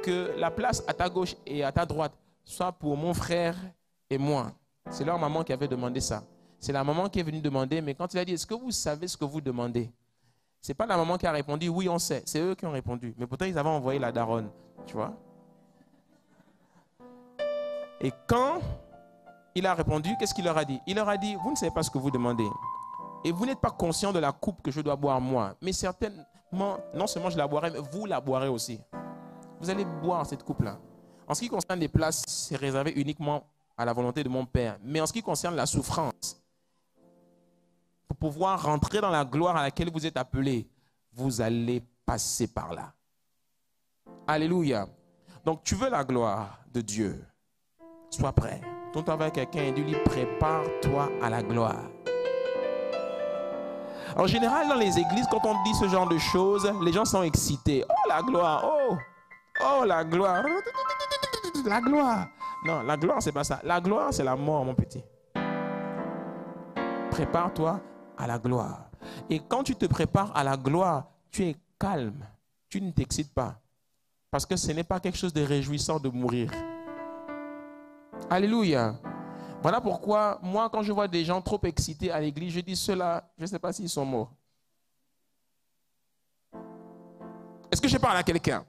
que la place à ta gauche et à ta droite soit pour mon frère et moi. C'est leur maman qui avait demandé ça. C'est la maman qui est venue demander, mais quand il a dit, est-ce que vous savez ce que vous demandez? Ce n'est pas la maman qui a répondu, oui, on sait. C'est eux qui ont répondu. Mais pourtant, ils avaient envoyé la daronne, tu vois. Et quand il a répondu, qu'est-ce qu'il leur a dit? Il leur a dit, vous ne savez pas ce que vous demandez. Et vous n'êtes pas conscient de la coupe que je dois boire moi. Mais certainement, non seulement je la boirai, mais vous la boirez aussi. Vous allez boire cette coupe-là. En ce qui concerne les places, c'est réservé uniquement à la volonté de mon Père. Mais en ce qui concerne la souffrance, pour pouvoir rentrer dans la gloire à laquelle vous êtes appelés, vous allez passer par là. Alléluia. Donc tu veux la gloire de Dieu. Sois prêt. Tourne-toi vers quelqu'un et dis-lui, prépare-toi à la gloire. En général, dans les églises, quand on dit ce genre de choses, les gens sont excités. Oh, la gloire. Oh, la gloire. La gloire. Non, la gloire, c'est pas ça. La gloire, c'est la mort, mon petit. Prépare-toi à la gloire. Et quand tu te prépares à la gloire, tu es calme. Tu ne t'excites pas. Parce que ce n'est pas quelque chose de réjouissant de mourir. Alléluia. Voilà pourquoi, moi, quand je vois des gens trop excités à l'église, je dis ceux-là, je ne sais pas s'ils sont morts. Est-ce que je parle à quelqu'un?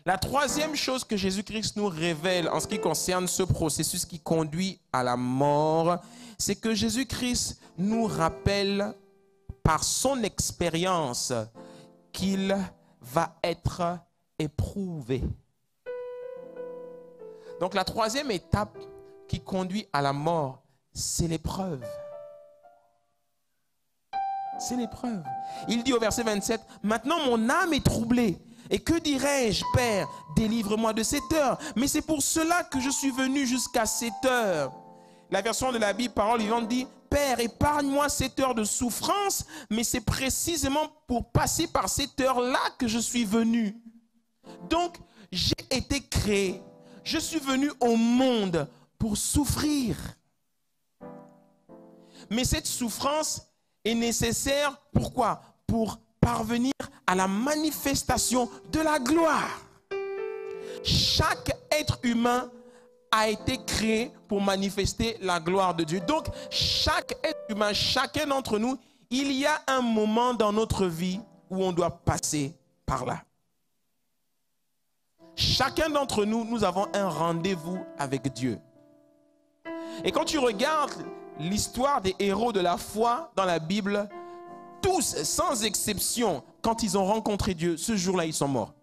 La troisième chose que Jésus-Christ nous révèle en ce qui concerne ce processus qui conduit à la mort, c'est que Jésus-Christ nous rappelle par son expérience qu'il va être éprouvé. Donc la troisième étape qui conduit à la mort, c'est l'épreuve. C'est l'épreuve. Il dit au verset 27, « Maintenant mon âme est troublée. Et que dirais-je, Père, délivre-moi de cette heure. Mais c'est pour cela que je suis venu jusqu'à cette heure. » La version de la Bible, Parole vivante, dit, « Père, épargne-moi cette heure de souffrance, mais c'est précisément pour passer par cette heure-là que je suis venu. » Donc, j'ai été créé. Je suis venu au monde pour souffrir. Mais cette souffrance est nécessaire, pourquoi? Pour parvenir à la manifestation de la gloire. Chaque être humain a été créé pour manifester la gloire de Dieu. Donc, chaque être humain, chacun d'entre nous, il y a un moment dans notre vie où on doit passer par là. Chacun d'entre nous, nous avons un rendez-vous avec Dieu. Et quand tu regardes l'histoire des héros de la foi dans la Bible, tous, sans exception, quand ils ont rencontré Dieu, ce jour-là, ils sont morts.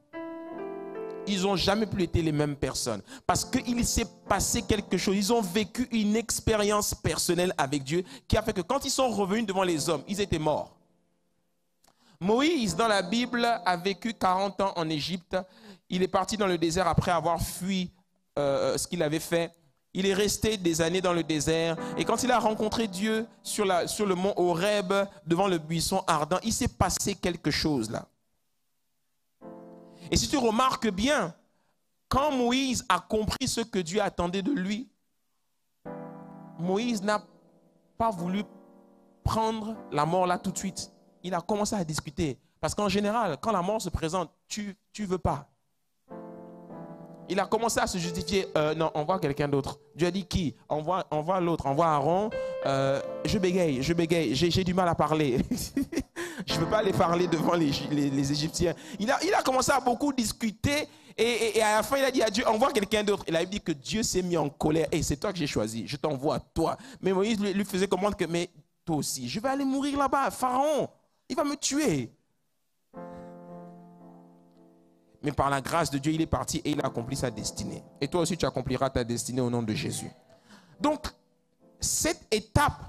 Ils n'ont jamais plus été les mêmes personnes. Parce qu'il s'est passé quelque chose. Ils ont vécu une expérience personnelle avec Dieu qui a fait que quand ils sont revenus devant les hommes, ils étaient morts. Moïse, dans la Bible, a vécu 40 ans en Égypte. Il est parti dans le désert après avoir fui ce qu'il avait fait. Il est resté des années dans le désert. Et quand il a rencontré Dieu sur le mont Horeb, devant le buisson ardent, il s'est passé quelque chose là. Et si tu remarques bien, quand Moïse a compris ce que Dieu attendait de lui, Moïse n'a pas voulu prendre la mort là tout de suite. Il a commencé à discuter. Parce qu'en général, quand la mort se présente, tu tu ne veux pas. Il a commencé à se justifier. Non, envoie quelqu'un d'autre. Dieu a dit qui? Envoie l'autre, envoie Aaron. Je bégaye, j'ai du mal à parler. Je ne veux pas aller parler devant les Égyptiens. Il a commencé à beaucoup discuter et à la fin il a dit à Dieu, envoie quelqu'un d'autre. Il a dit que Dieu s'est mis en colère. Hey, c'est toi que j'ai choisi, je t'envoie à toi. Mais Moïse lui faisait comprendre que, mais toi aussi, je vais aller mourir là-bas, Pharaon, il va me tuer. Mais par la grâce de Dieu, il est parti et il a accompli sa destinée. Et toi aussi, tu accompliras ta destinée au nom de Jésus. Donc, cette étape,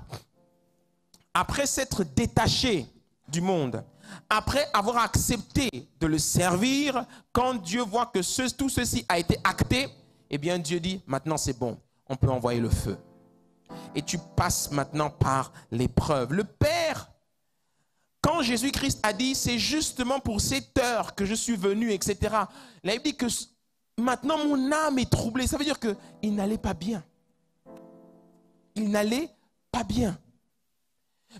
après s'être détaché du monde, après avoir accepté de le servir, quand Dieu voit que tout ceci a été acté, eh bien Dieu dit, maintenant c'est bon, on peut envoyer le feu. Et tu passes maintenant par l'épreuve. Le Père, quand Jésus-Christ a dit, c'est justement pour cette heure que je suis venu, etc. Là, il dit que maintenant mon âme est troublée. Ça veut dire qu'il n'allait pas bien. Il n'allait pas bien.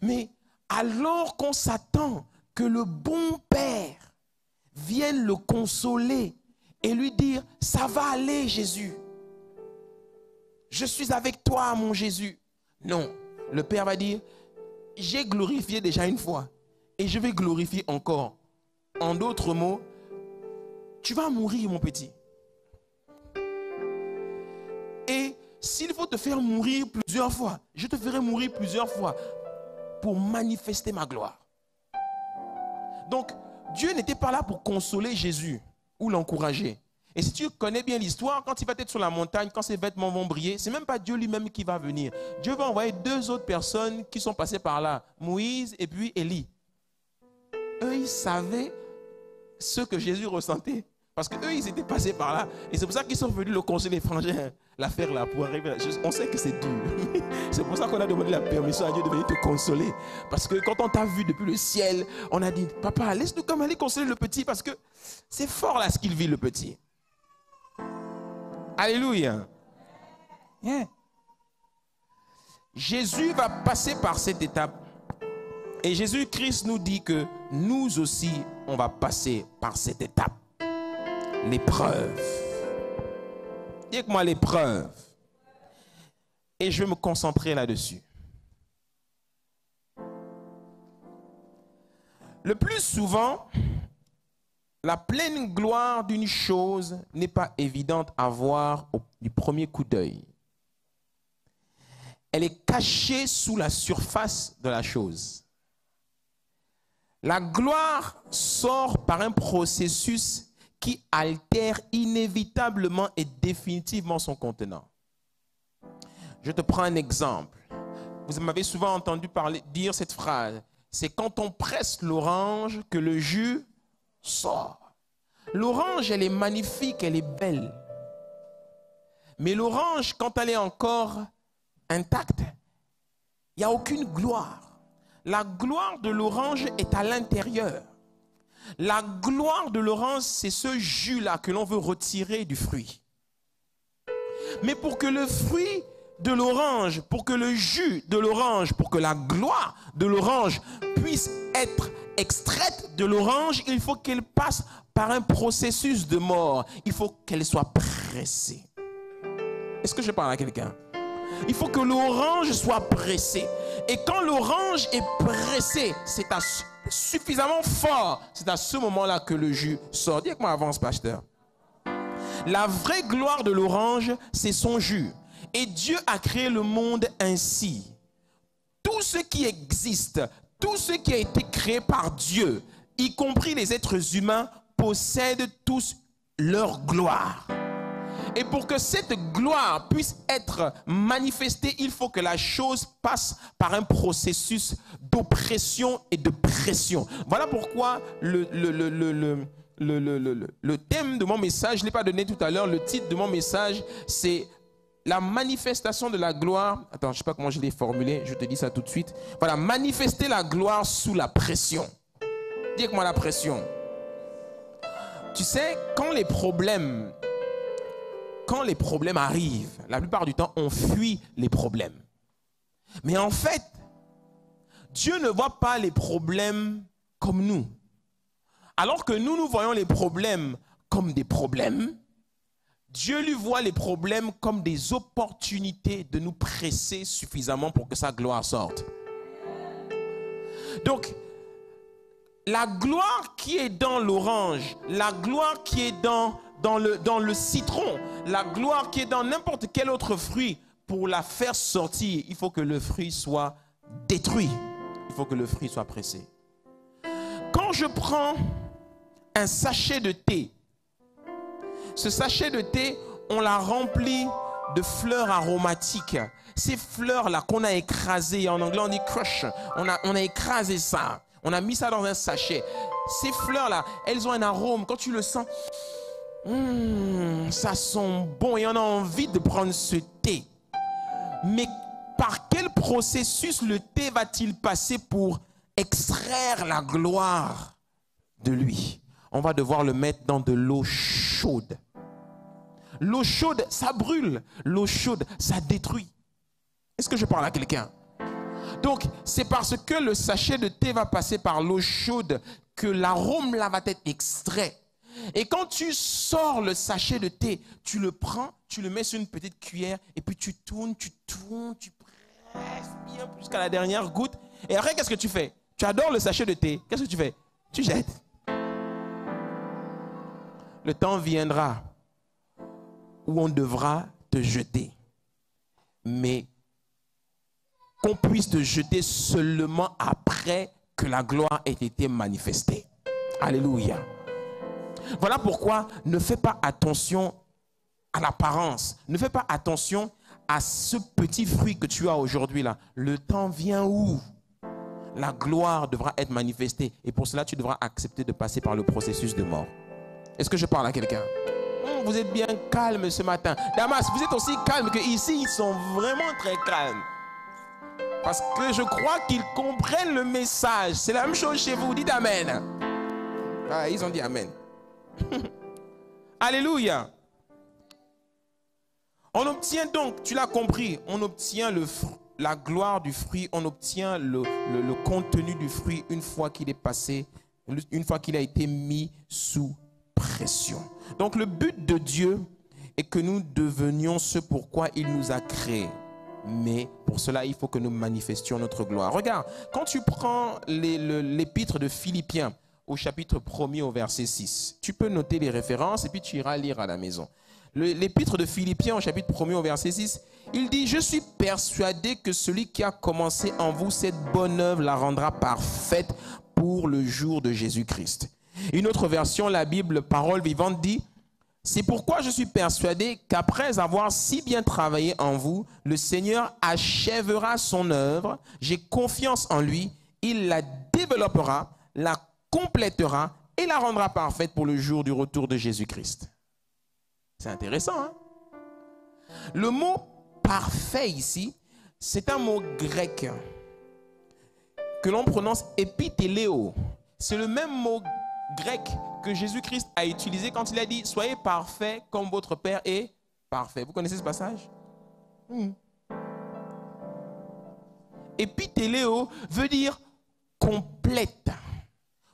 Mais alors qu'on s'attend que le bon Père vienne le consoler et lui dire, ça va aller Jésus. Je suis avec toi mon Jésus. Non, le Père va dire, j'ai glorifié déjà une fois. Et je vais glorifier encore. En d'autres mots, tu vas mourir, mon petit. Et s'il faut te faire mourir plusieurs fois, je te ferai mourir plusieurs fois pour manifester ma gloire. Donc, Dieu n'était pas là pour consoler Jésus ou l'encourager. Et si tu connais bien l'histoire, quand il va être sur la montagne, quand ses vêtements vont briller, ce n'est même pas Dieu lui-même qui va venir. Dieu va envoyer deux autres personnes qui sont passées par là, Moïse et puis Élie. Eux, ils savaient ce que Jésus ressentait. Parce qu'eux, ils étaient passés par là. Et c'est pour ça qu'ils sont venus le consoler, frangin. L'affaire là, pour arriver là. On sait que c'est dur. C'est pour ça qu'on a demandé la permission à Dieu de venir te consoler. Parce que quand on t'a vu depuis le ciel, on a dit, papa, laisse-nous comme aller consoler le petit. Parce que c'est fort là ce qu'il vit, le petit. Alléluia. Yeah. Jésus va passer par cette étape. Et Jésus-Christ nous dit que nous aussi, on va passer par cette étape. L'épreuve. Dites-moi l'épreuve. Et je vais me concentrer là-dessus. Le plus souvent, la pleine gloire d'une chose n'est pas évidente à voir du premier coup d'œil. Elle est cachée sous la surface de la chose. La gloire sort par un processus qui altère inévitablement et définitivement son contenant. Je te prends un exemple. Vous m'avez souvent entendu dire cette phrase. C'est quand on presse l'orange que le jus sort. L'orange, elle est magnifique, elle est belle. Mais l'orange, quand elle est encore intacte, il n'y a aucune gloire. La gloire de l'orange est à l'intérieur. La gloire de l'orange, c'est ce jus-là que l'on veut retirer du fruit. Mais pour que le fruit de l'orange, pour que le jus de l'orange, pour que la gloire de l'orange puisse être extraite de l'orange, il faut qu'elle passe par un processus de mort. Il faut qu'elle soit pressée. Est-ce que je parle à quelqu'un? Il faut que l'orange soit pressée. Et quand l'orange est pressée, c'est suffisamment fort. C'est à ce moment-là que le jus sort. Dis avec moi, avance, pasteur. La vraie gloire de l'orange, c'est son jus. Et Dieu a créé le monde ainsi. Tout ce qui existe, tout ce qui a été créé par Dieu, y compris les êtres humains, possèdent tous leur gloire. Et pour que cette gloire puisse être manifestée, il faut que la chose passe par un processus d'oppression et de pression. Voilà pourquoi le thème de mon message, je ne l'ai pas donné tout à l'heure, le titre de mon message, c'est la manifestation de la gloire. Attends, je ne sais pas comment je l'ai formulé, je te dis ça tout de suite. Voilà, manifester la gloire sous la pression. Dis avec moi la pression. Tu sais, quand les problèmes arrivent, la plupart du temps, on fuit les problèmes. Mais en fait, Dieu ne voit pas les problèmes comme nous. Alors que nous voyons les problèmes comme des problèmes, Dieu lui voit les problèmes comme des opportunités de nous presser suffisamment pour que sa gloire sorte. Donc, la gloire qui est dans l'orange, la gloire qui est dans le citron, la gloire qui est dans n'importe quel autre fruit, pour la faire sortir, il faut que le fruit soit détruit. Il faut que le fruit soit pressé. Quand je prends un sachet de thé, ce sachet de thé, on l'a rempli de fleurs aromatiques. Ces fleurs-là qu'on a écrasées, en anglais on dit crush, on a écrasé ça. On a mis ça dans un sachet. Ces fleurs-là, elles ont un arôme. Quand tu le sens, ça sent bon et on a envie de prendre ce thé. Mais par quel processus le thé va-t-il passer pour extraire la gloire de lui? On va devoir le mettre dans de l'eau chaude. L'eau chaude, ça brûle. L'eau chaude, ça détruit. Est-ce que je parle à quelqu'un? Donc, c'est parce que le sachet de thé va passer par l'eau chaude que l'arôme là va être extrait. Et quand tu sors le sachet de thé, tu le prends, tu le mets sur une petite cuillère et puis tu tournes, tu presses bien jusqu'à la dernière goutte. Et après, qu'est-ce que tu fais? Tu adores le sachet de thé. Qu'est-ce que tu fais? Tu jettes. Le temps viendra où on devra te jeter. Mais qu'on puisse te jeter seulement après que la gloire ait été manifestée. Alléluia. Voilà pourquoi ne fais pas attention à l'apparence. Ne fais pas attention à ce petit fruit que tu as aujourd'hui là. Le temps vient où la gloire devra être manifestée. Et pour cela, tu devras accepter de passer par le processus de mort. Est-ce que je parle à quelqu'un? Vous êtes bien calme ce matin. Damas, vous êtes aussi calme que ici, ils sont vraiment très calmes. Parce que je crois qu'ils comprennent le message. C'est la même chose chez vous. Dites Amen. Ah, ils ont dit Amen. Alléluia. On obtient donc, tu l'as compris, on obtient la gloire du fruit, on obtient le contenu du fruit une fois qu'il est passé, une fois qu'il a été mis sous pression. Donc le but de Dieu est que nous devenions ce pourquoi il nous a créés. Mais pour cela, il faut que nous manifestions notre gloire. Regarde, quand tu prends l'épître de Philippiens au chapitre 1er au verset 6, tu peux noter les références et puis tu iras lire à la maison. L'épître de Philippiens au chapitre 1er au verset 6, il dit « Je suis persuadé que celui qui a commencé en vous cette bonne œuvre la rendra parfaite pour le jour de Jésus-Christ. » Une autre version, la Bible Parole vivante dit « C'est pourquoi je suis persuadé qu'après avoir si bien travaillé en vous, le Seigneur achèvera son œuvre. J'ai confiance en lui. Il la développera, la complétera et la rendra parfaite pour le jour du retour de Jésus-Christ. » C'est intéressant, hein? Le mot parfait ici, c'est un mot grec que l'on prononce épithéléo. C'est le même mot grec que Jésus-Christ a utilisé quand il a dit « Soyez parfaits comme votre Père est parfait ». Vous connaissez ce passage? Épithéléo veut dire complète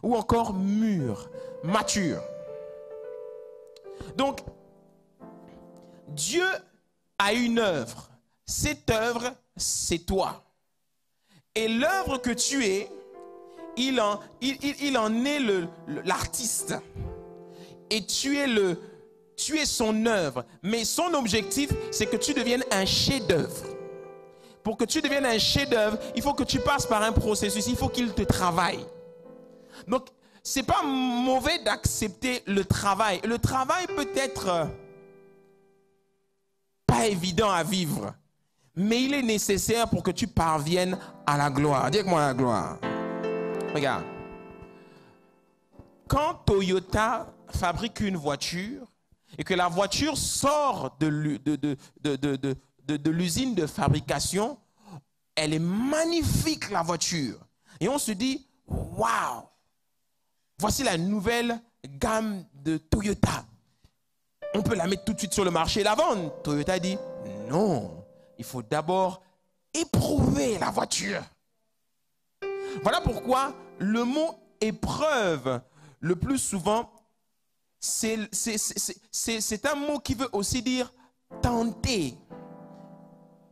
ou encore mûr, mature. Donc, Dieu a une œuvre. Cette œuvre, c'est toi. Et l'œuvre que tu es, il en est l'artiste. Et tu es son œuvre. Mais son objectif, c'est que tu deviennes un chef-d'œuvre. Pour que tu deviennes un chef-d'œuvre, il faut que tu passes par un processus. Il faut qu'il te travaille. Donc, ce n'est pas mauvais d'accepter le travail. Le travail peut être pas évident à vivre, mais il est nécessaire pour que tu parviennes à la gloire. Dis avec moi la gloire. Regarde. Quand Toyota fabrique une voiture et que la voiture sort de l'usine de fabrication, elle est magnifique la voiture. Et on se dit, waouh, voici la nouvelle gamme de Toyota. On peut la mettre tout de suite sur le marché et la vendre. Toyota dit, non, il faut d'abord éprouver la voiture. Voilà pourquoi le mot épreuve, le plus souvent, c'est un mot qui veut aussi dire tenter.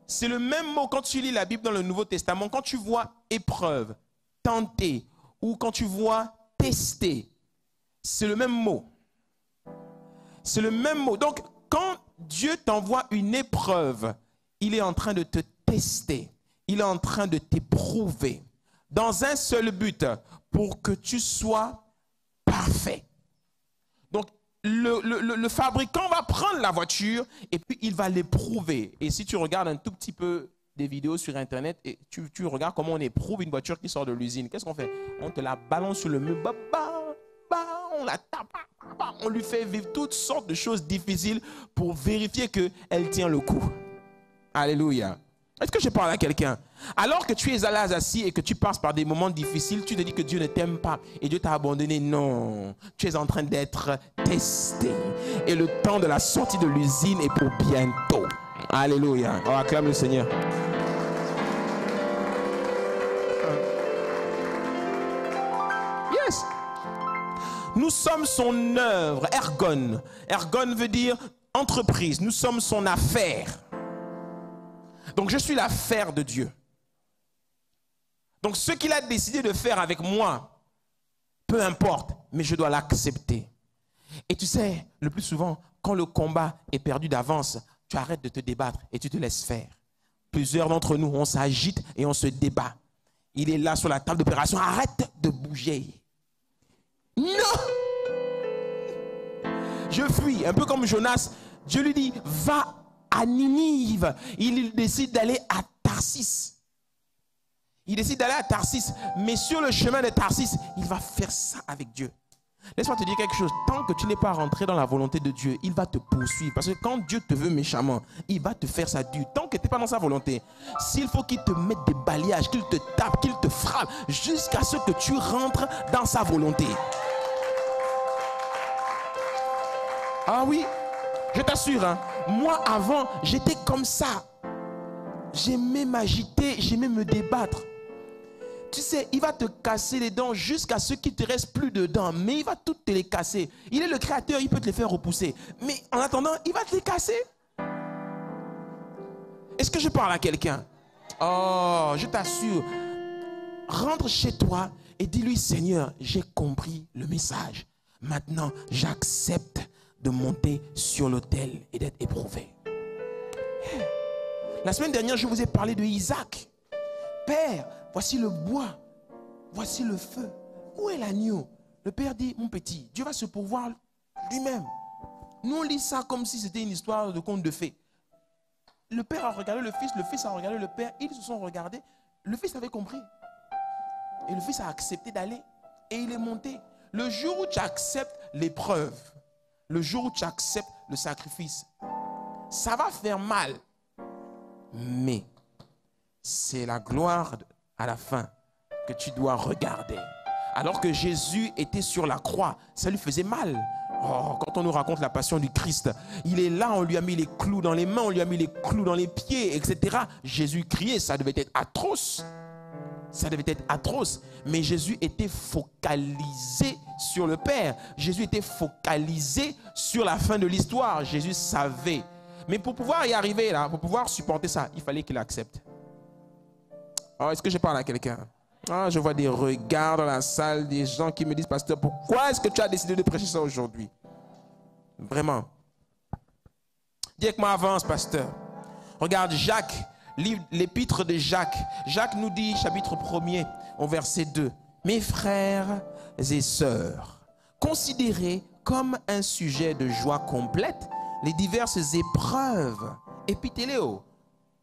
C'est le même mot quand tu lis la Bible dans le Nouveau Testament, quand tu vois épreuve, tenter, ou quand tu vois tester. C'est le même mot. C'est le même mot. Donc, quand Dieu t'envoie une épreuve, il est en train de te tester. Il est en train de t'éprouver. Dans un seul but, pour que tu sois parfait. Donc, le fabricant va prendre la voiture et puis il va l'éprouver. Et si tu regardes un tout petit peu des vidéos sur Internet et tu regardes comment on éprouve une voiture qui sort de l'usine, qu'est-ce qu'on fait? On te la balance sur le mur, on la tape, on lui fait vivre toutes sortes de choses difficiles pour vérifier qu'elle tient le coup. Alléluia. Est-ce que je parle à quelqu'un? Alors que tu es à l'âge assis et que tu passes par des moments difficiles, tu te dis que Dieu ne t'aime pas et Dieu t'a abandonné. Non, tu es en train d'être testé. Et le temps de la sortie de l'usine est pour bientôt. Alléluia. On acclame le Seigneur. Yes. Nous sommes son œuvre, ergon. Ergon veut dire entreprise. Nous sommes son affaire. Donc je suis l'affaire de Dieu. Donc ce qu'il a décidé de faire avec moi, peu importe, mais je dois l'accepter. Et tu sais, le plus souvent, quand le combat est perdu d'avance, tu arrêtes de te débattre et tu te laisses faire. Plusieurs d'entre nous, on s'agite et on se débat. Il est là sur la table d'opération, arrête de bouger. Non! Je fuis, un peu comme Jonas. Dieu lui dit, va à Ninive. Il décide d'aller à Tarsis. Il décide d'aller à Tarsis. Mais sur le chemin de Tarsis, il va faire ça avec Dieu. Laisse-moi te dire quelque chose. Tant que tu n'es pas rentré dans la volonté de Dieu, il va te poursuivre. Parce que quand Dieu te veut méchamment, il va te faire ça dur. Tant que tu n'es pas dans sa volonté, s'il faut qu'il te mette des balayages, qu'il te tape, qu'il te frappe, jusqu'à ce que tu rentres dans sa volonté. Ah oui, je t'assure, hein, moi avant, j'étais comme ça. J'aimais m'agiter, j'aimais me débattre. Tu sais, il va te casser les dents jusqu'à ce qu'il ne te reste plus de dents. Mais il va toutes te les casser. Il est le créateur, il peut te les faire repousser. Mais en attendant, il va te les casser. Est-ce que je parle à quelqu'un? Oh, je t'assure. Rentre chez toi et dis-lui, Seigneur, j'ai compris le message. Maintenant, j'accepte de monter sur l'autel et d'être éprouvé. La semaine dernière, je vous ai parlé de Isaac. Père, voici le bois, voici le feu. Où est l'agneau? Le père dit, mon petit, Dieu va se pourvoir lui-même. Nous, on lit ça comme si c'était une histoire de conte de fées. Le père a regardé le fils a regardé le père, ils se sont regardés. Le fils avait compris. Et le fils a accepté d'aller. Et il est monté. Le jour où tu acceptes l'épreuve, le jour où tu acceptes le sacrifice, ça va faire mal. Mais c'est la gloire à la fin que tu dois regarder. Alors que Jésus était sur la croix, ça lui faisait mal. Oh, quand on nous raconte la passion du Christ, il est là, on lui a mis les clous dans les mains, on lui a mis les clous dans les pieds, etc. Jésus criait, ça devait être atroce. Ça devait être atroce. Mais Jésus était focalisé sur le Père. Jésus était focalisé sur la fin de l'histoire. Jésus savait. Mais pour pouvoir y arriver là, pour pouvoir supporter ça, il fallait qu'il accepte. Oh, est-ce que je parle à quelqu'un? Oh, je vois des regards dans la salle, des gens qui me disent, pasteur, pourquoi est-ce que tu as décidé de prêcher ça aujourd'hui? Vraiment. Dis avec moi, avance, pasteur. Regarde Jacques, l'épître de Jacques. Jacques nous dit, chapitre 1er, au verset 2. Mes frères et sœurs, considérez comme un sujet de joie complète les diverses épreuves, épithéléo,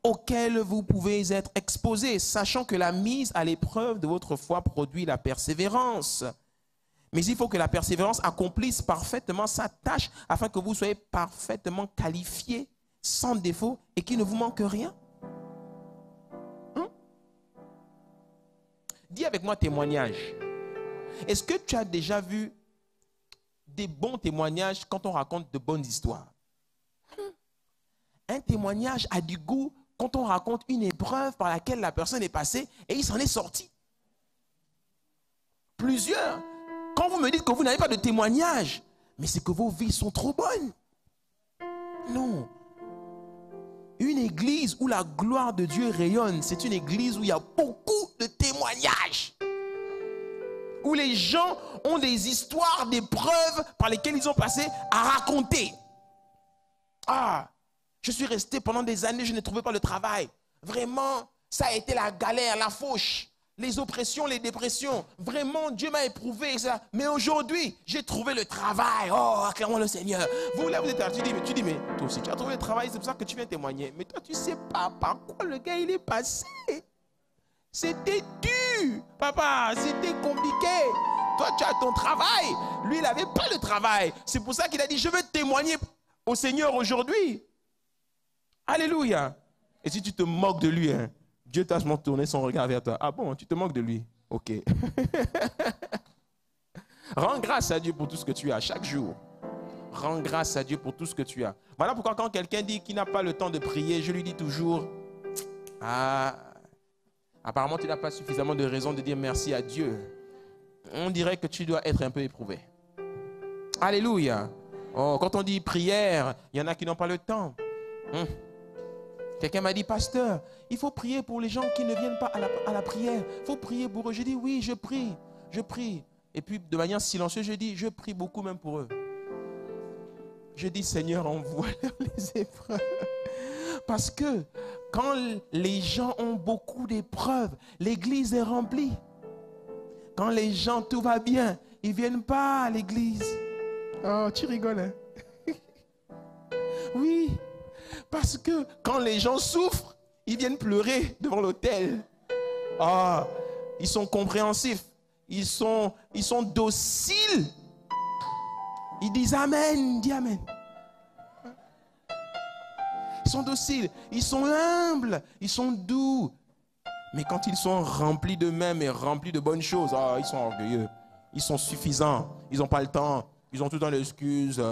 auxquelles vous pouvez être exposés, sachant que la mise à l'épreuve de votre foi produit la persévérance. Mais il faut que la persévérance accomplisse parfaitement sa tâche, afin que vous soyez parfaitement qualifiés, sans défaut, et qu'il ne vous manque rien. Dis avec moi témoignage. Est-ce que tu as déjà vu des bons témoignages quand on raconte de bonnes histoires? Un témoignage a du goût quand on raconte une épreuve par laquelle la personne est passée et il s'en est sorti. Plusieurs, quand vous me dites que vous n'avez pas de témoignage, mais c'est que vos vies sont trop bonnes. Non. Une église où la gloire de Dieu rayonne, c'est une église où il y a beaucoup de témoignages. Où les gens ont des histoires, des preuves par lesquelles ils ont passé à raconter. Ah, je suis resté pendant des années, je ne trouvais pas le travail. Vraiment, ça a été la galère, la fauche, les oppressions, les dépressions. Vraiment, Dieu m'a éprouvé, etc. Mais aujourd'hui, j'ai trouvé le travail. Oh, acclamons le Seigneur. Vous, là, vous êtes là, tu dis, mais toi aussi, tu as trouvé le travail, c'est pour ça que tu viens témoigner. Mais toi, tu ne sais pas par quoi le gars, il est passé. C'était dur, papa, c'était compliqué. Toi, tu as ton travail. Lui, il n'avait pas le travail. C'est pour ça qu'il a dit, je veux témoigner au Seigneur aujourd'hui. Alléluia. Et si tu te moques de lui, hein, Dieu t'a tourné son regard vers toi. Ah bon, tu te moques de lui? Ok. Rends grâce à Dieu pour tout ce que tu as chaque jour. Rends grâce à Dieu pour tout ce que tu as. Voilà pourquoi quand quelqu'un dit qu'il n'a pas le temps de prier, je lui dis toujours, ah, apparemment tu n'as pas suffisamment de raison de dire merci à Dieu. On dirait que tu dois être un peu éprouvé. Alléluia. Oh, quand on dit prière, il y en a qui n'ont pas le temps. Quelqu'un m'a dit, pasteur, il faut prier pour les gens qui ne viennent pas à la prière. Il faut prier pour eux. Je dis, oui, je prie. Je prie. Et puis, de manière silencieuse, je dis, je prie beaucoup même pour eux. Je dis, Seigneur, envoie-leur les épreuves. Parce que quand les gens ont beaucoup d'épreuves, l'église est remplie. Quand les gens, tout va bien, ils ne viennent pas à l'église. Oh, tu rigoles, hein? Oui. Parce que quand les gens souffrent, ils viennent pleurer devant l'autel. Ah, ils sont compréhensifs. Ils sont dociles. Ils disent Amen. Dis Amen. Ils sont dociles. Ils sont humbles. Ils sont doux. Mais quand ils sont remplis d'eux-mêmes et remplis de bonnes choses, ah, ils sont orgueilleux. Ils sont suffisants. Ils n'ont pas le temps. Ils ont tout le temps l'excuse.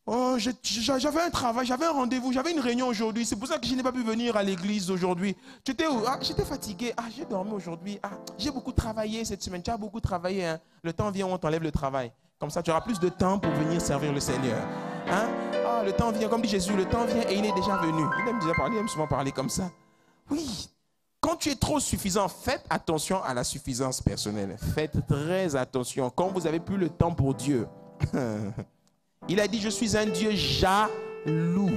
Oh, j'avais un travail, j'avais un rendez-vous, j'avais une réunion aujourd'hui. C'est pour ça que je n'ai pas pu venir à l'église aujourd'hui. J'étais où? Ah, j'étais fatigué. Ah, j'ai dormi aujourd'hui. Ah, j'ai beaucoup travaillé cette semaine. Tu as beaucoup travaillé. Hein? Le temps vient où on t'enlève le travail. Comme ça, tu auras plus de temps pour venir servir le Seigneur. Hein? Ah, le temps vient, comme dit Jésus, le temps vient et il est déjà venu. Il aime souvent parler comme ça. Oui. Quand tu es trop suffisant, faites attention à la suffisance personnelle. Faites très attention. Quand vous n'avez plus le temps pour Dieu. Il a dit, je suis un Dieu jaloux.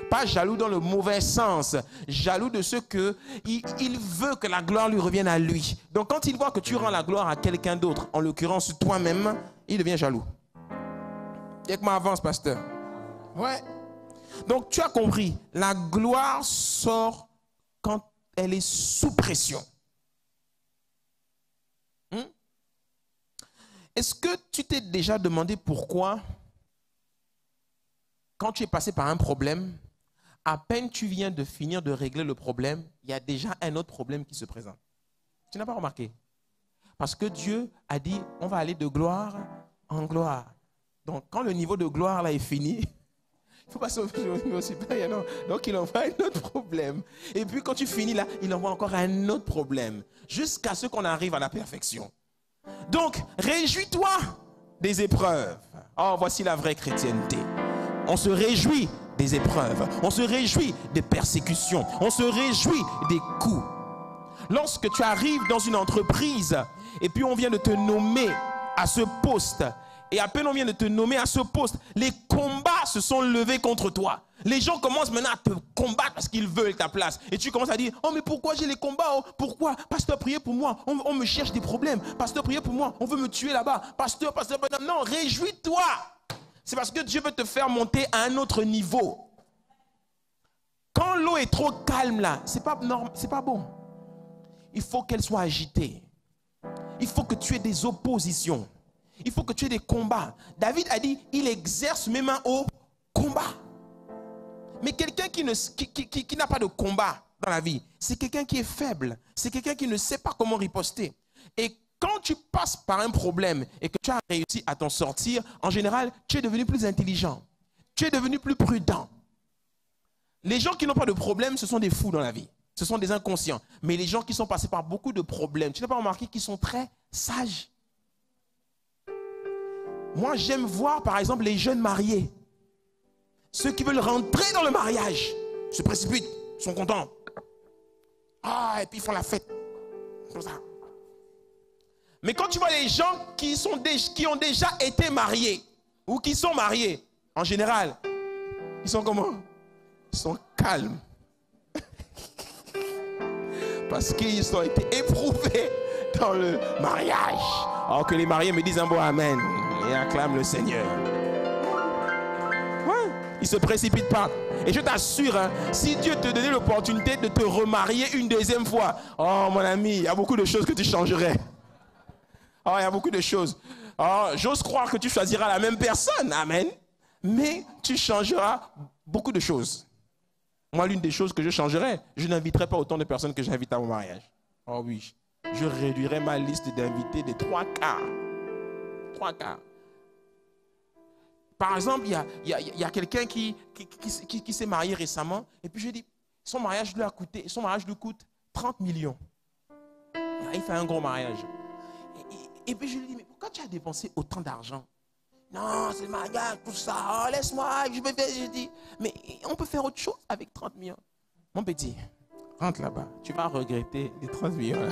Pas jaloux dans le mauvais sens. Jaloux de ce que il veut que la gloire lui revienne à lui. Donc quand il voit que tu rends la gloire à quelqu'un d'autre, en l'occurrence toi-même, il devient jaloux. Et que moi avance, pasteur. Ouais. Donc tu as compris, la gloire sort quand elle est sous pression. Est-ce que tu t'es déjà demandé pourquoi, quand tu es passé par un problème, à peine tu viens de finir de régler le problème, il y a déjà un autre problème qui se présente? Tu n'as pas remarqué? Parce que Dieu a dit, on va aller de gloire en gloire. Donc, quand le niveau de gloire là est fini, il faut passer au niveau supérieur. Non. Donc, il envoie un autre problème. Et puis, quand tu finis là, il envoie encore un autre problème. Jusqu'à ce qu'on arrive à la perfection. Donc, réjouis-toi des épreuves. Oh, voici la vraie chrétienté. On se réjouit des épreuves. On se réjouit des persécutions. On se réjouit des coups. Lorsque tu arrives dans une entreprise et puis on vient de te nommer à ce poste, et à peine on vient de te nommer à ce poste, les combats se sont levés contre toi. Les gens commencent maintenant à te combattre parce qu'ils veulent ta place. Et tu commences à dire, oh mais pourquoi j'ai les combats? Oh, pourquoi? Pasteur, priez pour moi. On me cherche des problèmes. Pasteur, priez pour moi. On veut me tuer là-bas. Pasteur, non, réjouis-toi. C'est parce que Dieu veut te faire monter à un autre niveau. Quand l'eau est trop calme là, c'est pas bon. Il faut qu'elle soit agitée. Il faut que tu aies des oppositions. Il faut que tu aies des combats. David a dit, il exerce mes mains au combat. Mais quelqu'un qui n'a pas de combat dans la vie, c'est quelqu'un qui est faible. C'est quelqu'un qui ne sait pas comment riposter. Et quand tu passes par un problème et que tu as réussi à t'en sortir, en général, tu es devenu plus intelligent. Tu es devenu plus prudent. Les gens qui n'ont pas de problème, ce sont des fous dans la vie. Ce sont des inconscients. Mais les gens qui sont passés par beaucoup de problèmes, tu n'as pas remarqué qu'ils sont très sages. Moi, j'aime voir, par exemple, les jeunes mariés. Ceux qui veulent rentrer dans le mariage se précipitent, sont contents. Ah, et puis ils font la fête. Comme ça. Mais quand tu vois les gens qui ont déjà été mariés, ou qui sont mariés, en général, ils sont comment? Ils sont calmes. Parce qu'ils ont été éprouvés dans le mariage. Alors que les mariés me disent un bon amen et acclament le Seigneur. Ouais, ils ne se précipitent pas. Et je t'assure, hein, si Dieu te donnait l'opportunité de te remarier une deuxième fois, oh mon ami, il y a beaucoup de choses que tu changerais. Oh, il y a beaucoup de choses. Oh, j'ose croire que tu choisiras la même personne, amen. Mais tu changeras beaucoup de choses. Moi, l'une des choses que je changerais, je n'inviterai pas autant de personnes que j'invite à mon mariage. Oh oui, je réduirais ma liste d'invités de 3 quarts. 3 quarts. Par exemple, il y a quelqu'un qui s'est marié récemment, et puis je dis, son mariage lui coûte 30 millions. Il fait un gros mariage. Et puis je lui dis, mais pourquoi tu as dépensé autant d'argent? Non, c'est le mariage, tout ça, oh, laisse-moi, je dis, mais on peut faire autre chose avec 30 millions. Mon petit, rentre là-bas, tu vas regretter les 30 millions.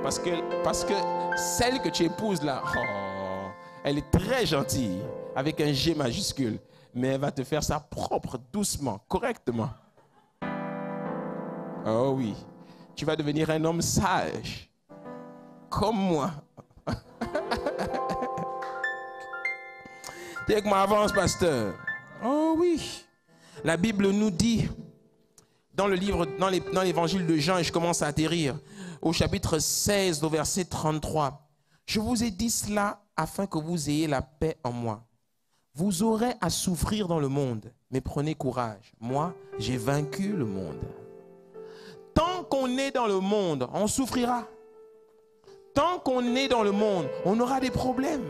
parce que celle que tu épouses là, oh, elle est très gentille, avec un G majuscule, mais elle va te faire ça propre, doucement, correctement. Oh oui, tu vas devenir un homme sage, comme moi. Dès que moi avance, pasteur. Oh oui. La Bible nous dit, dans l'évangile de Jean, et je commence à atterrir, au chapitre 16, au verset 33. Je vous ai dit cela afin que vous ayez la paix en moi. Vous aurez à souffrir dans le monde, mais prenez courage. Moi, j'ai vaincu le monde. Tant qu'on est dans le monde, on souffrira. Tant qu'on est dans le monde, on aura des problèmes.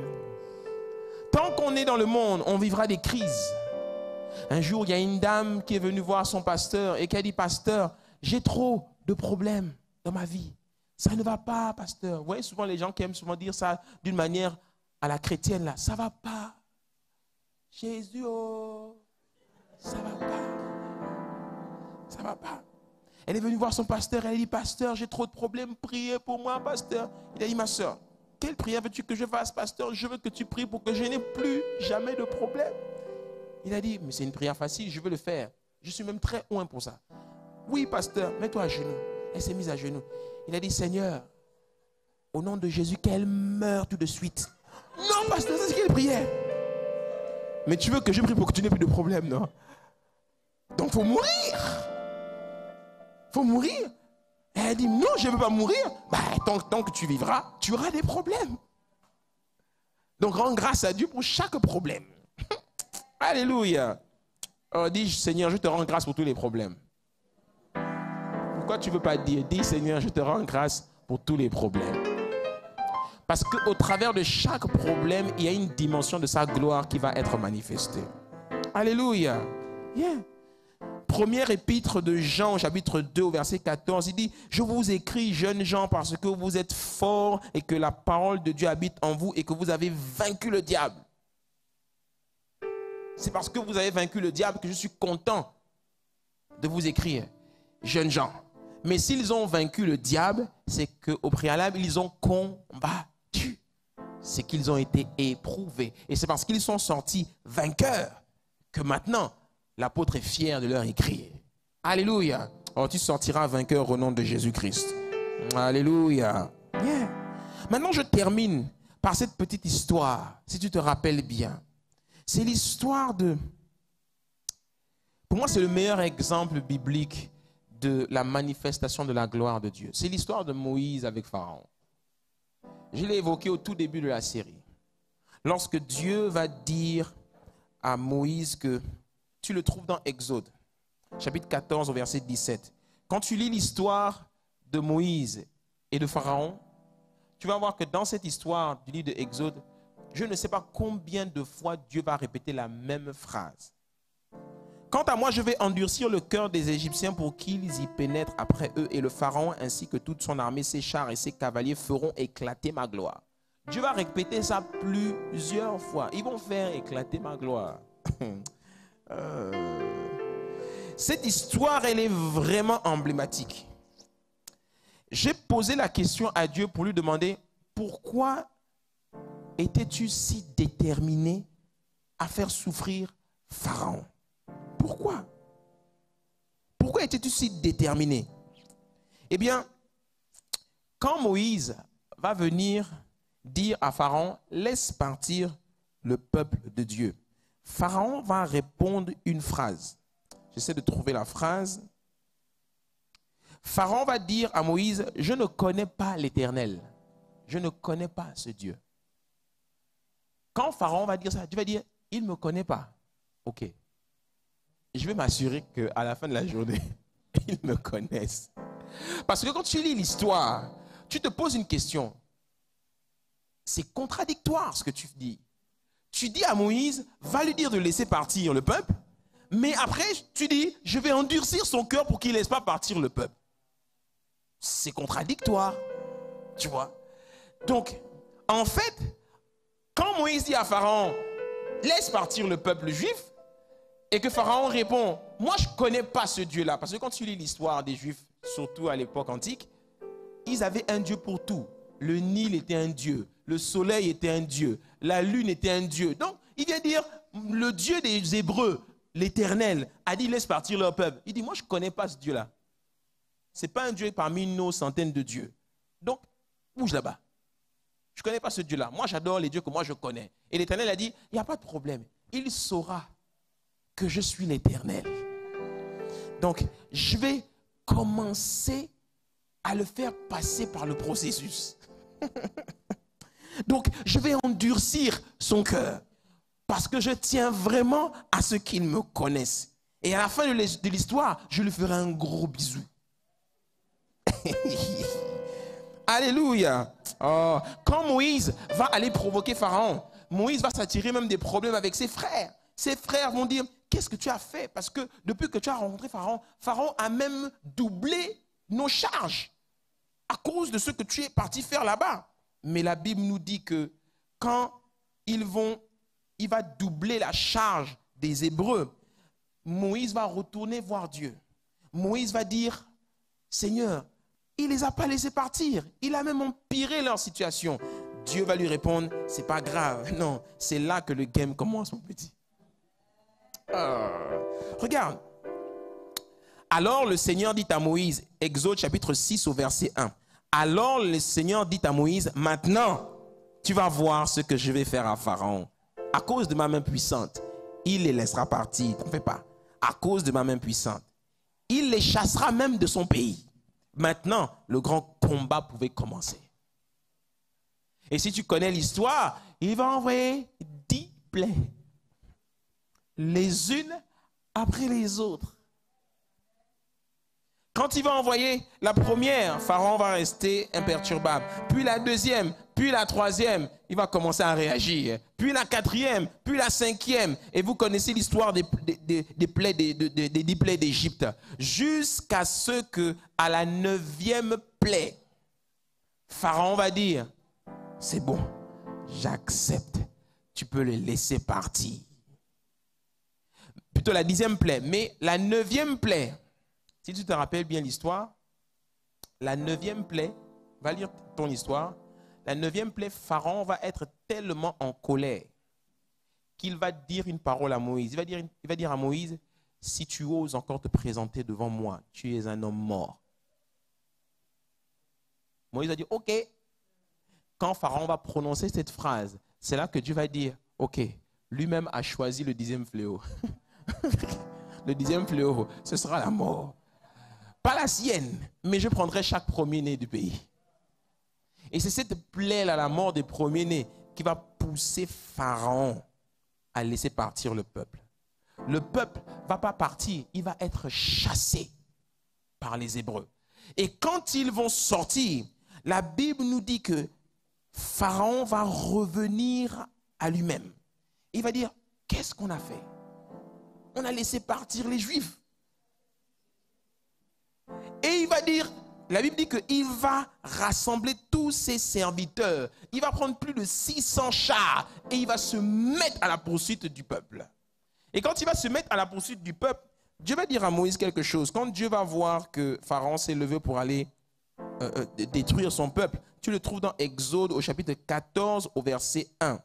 Tant qu'on est dans le monde, on vivra des crises. Un jour, il y a une dame qui est venue voir son pasteur et qui a dit, pasteur, j'ai trop de problèmes dans ma vie. Ça ne va pas, pasteur. Vous voyez souvent les gens qui aiment souvent dire ça d'une manière à la chrétienne, là. Ça ne va pas. Jésus, oh, ça ne va pas. Ça ne va pas. Elle est venue voir son pasteur, elle a dit, pasteur, j'ai trop de problèmes, priez pour moi, pasteur. Il a dit, ma soeur, quelle prière veux-tu que je fasse, pasteur? Je veux que tu pries pour que je n'ai plus jamais de problème. Il a dit, mais c'est une prière facile, je veux le faire. Je suis même très loin pour ça. Oui, pasteur, mets-toi à genoux. Elle s'est mise à genoux. Il a dit, Seigneur, au nom de Jésus, qu'elle meure tout de suite. Non, pasteur, c'est ce qu'elle priait. Mais tu veux que je prie pour que tu n'aies plus de problème, non? Donc, il faut mourir. Il faut mourir. Et elle dit, non, je ne veux pas mourir. Bah, tant que tu vivras, tu auras des problèmes. Donc, rends grâce à Dieu pour chaque problème. Alléluia. Alors, dis, Seigneur, je te rends grâce pour tous les problèmes. Pourquoi tu ne veux pas dire, dis, Seigneur, je te rends grâce pour tous les problèmes. Parce qu'au travers de chaque problème, il y a une dimension de sa gloire qui va être manifestée. Alléluia. Yeah. Première épître de Jean, chapitre 2, au verset 14, il dit, je vous écris, jeunes gens, parce que vous êtes forts et que la parole de Dieu habite en vous et que vous avez vaincu le diable. C'est parce que vous avez vaincu le diable que je suis content de vous écrire, jeunes gens. Mais s'ils ont vaincu le diable, c'est qu'au préalable, ils ont combattu. C'est qu'ils ont été éprouvés. Et c'est parce qu'ils sont sortis vainqueurs que maintenant, l'apôtre est fier de leur écrire. Alléluia. Alors tu sortiras vainqueur au nom de Jésus-Christ. Alléluia. Yeah. Maintenant, je termine par cette petite histoire, si tu te rappelles bien. C'est l'histoire de... Pour moi, c'est le meilleur exemple biblique de la manifestation de la gloire de Dieu. C'est l'histoire de Moïse avec Pharaon. Je l'ai évoqué au tout début de la série. Lorsque Dieu va dire à Moïse que... Tu le trouves dans Exode, chapitre 14, au verset 17. Quand tu lis l'histoire de Moïse et de Pharaon, tu vas voir que dans cette histoire du livre de Exode, je ne sais pas combien de fois Dieu va répéter la même phrase. Quant à moi, je vais endurcir le cœur des Égyptiens pour qu'ils y pénètrent après eux, et le Pharaon ainsi que toute son armée, ses chars et ses cavaliers feront éclater ma gloire. Dieu va répéter ça plusieurs fois. Ils vont faire éclater ma gloire. Cette histoire, elle est vraiment emblématique. J'ai posé la question à Dieu pour lui demander pourquoi étais-tu si déterminé à faire souffrir Pharaon? Pourquoi? Pourquoi étais-tu si déterminé? Eh bien, quand Moïse va venir dire à Pharaon, laisse partir le peuple de Dieu, Pharaon va répondre une phrase. J'essaie de trouver la phrase. Pharaon va dire à Moïse, je ne connais pas l'Éternel. Je ne connais pas ce Dieu. Quand Pharaon va dire ça, Dieu va dire, il ne me connaît pas. Ok. Je vais m'assurer qu'à la fin de la journée, ils me connaissent. Parce que quand tu lis l'histoire, tu te poses une question. C'est contradictoire ce que tu dis. Tu dis à Moïse, va lui dire de laisser partir le peuple. Mais après, tu dis, je vais endurcir son cœur pour qu'il ne laisse pas partir le peuple. C'est contradictoire. Tu vois? Donc, en fait, quand Moïse dit à Pharaon, laisse partir le peuple juif, et que Pharaon répond, moi je ne connais pas ce Dieu-là. Parce que quand tu lis l'histoire des Juifs, surtout à l'époque antique, ils avaient un Dieu pour tout. Le Nil était un Dieu, le soleil était un Dieu, la lune était un Dieu. Donc, il vient dire, le Dieu des Hébreux, l'Éternel, a dit, laisse partir leur peuple. Il dit, moi je ne connais pas ce Dieu-là. Ce n'est pas un Dieu parmi nos centaines de dieux. Donc, bouge là-bas. Je ne connais pas ce Dieu-là. Moi, j'adore les dieux que moi je connais. Et l'Éternel a dit, il n'y a pas de problème. Il saura que je suis l'Éternel. Donc, je vais commencer à le faire passer par le processus. Donc, je vais endurcir son cœur parce que je tiens vraiment à ce qu'il me connaisse. Et à la fin de l'histoire, je lui ferai un gros bisou. Alléluia. Oh. Quand Moïse va aller provoquer Pharaon, Moïse va s'attirer même des problèmes avec ses frères. Ses frères vont dire, qu'est-ce que tu as fait? Parce que depuis que tu as rencontré Pharaon, Pharaon a même doublé nos charges à cause de ce que tu es parti faire là-bas. Mais la Bible nous dit que quand il va doubler la charge des Hébreux, Moïse va retourner voir Dieu. Moïse va dire, Seigneur, il ne les a pas laissés partir. Il a même empiré leur situation. Dieu va lui répondre, c'est pas grave. Non, c'est là que le game commence, mon petit. Regarde. Alors le Seigneur dit à Moïse, Exode chapitre 6 au verset 1. Alors le Seigneur dit à Moïse, maintenant, tu vas voir ce que je vais faire à Pharaon. À cause de ma main puissante, il les laissera partir. T'en fais pas. À cause de ma main puissante. Il les chassera même de son pays. Maintenant, le grand combat pouvait commencer. Et si tu connais l'histoire, il va envoyer 10 plaies. Les unes après les autres. Quand il va envoyer la première, Pharaon va rester imperturbable. Puis la deuxième, puis la troisième, il va commencer à réagir. Puis la quatrième, puis la cinquième. Et vous connaissez l'histoire des 10 plaies d'Égypte. Jusqu'à ce qu'à la 9e plaie, Pharaon va dire, c'est bon, j'accepte, tu peux les laisser partir. Plutôt la 10e plaie, mais la 9e plaie, si tu te rappelles bien l'histoire, la 9e plaie, va lire ton histoire, la 9e plaie, Pharaon va être tellement en colère qu'il va dire une parole à Moïse. Il va dire à Moïse, si tu oses encore te présenter devant moi, tu es un homme mort. Moïse va dire, ok. Quand Pharaon va prononcer cette phrase, c'est là que Dieu va dire, ok, lui-même a choisi le 10e fléau. Le 10e fléau, ce sera la mort. Pas la sienne, mais je prendrai chaque premier-né du pays. Et c'est cette plaie-là, la mort des premiers-nés, qui va pousser Pharaon à laisser partir le peuple. Le peuple ne va pas partir, il va être chassé par les Hébreux. Et quand ils vont sortir, la Bible nous dit que Pharaon va revenir à lui-même. Il va dire, qu'est-ce qu'on a fait? On a laissé partir les Juifs. Et il va dire, la Bible dit qu'il va rassembler tous ses serviteurs. Il va prendre plus de 600 chars et il va se mettre à la poursuite du peuple. Et quand il va se mettre à la poursuite du peuple, Dieu va dire à Moïse quelque chose. Quand Dieu va voir que Pharaon s'est levé pour aller détruire son peuple, tu le trouves dans Exode au chapitre 14 au verset 1.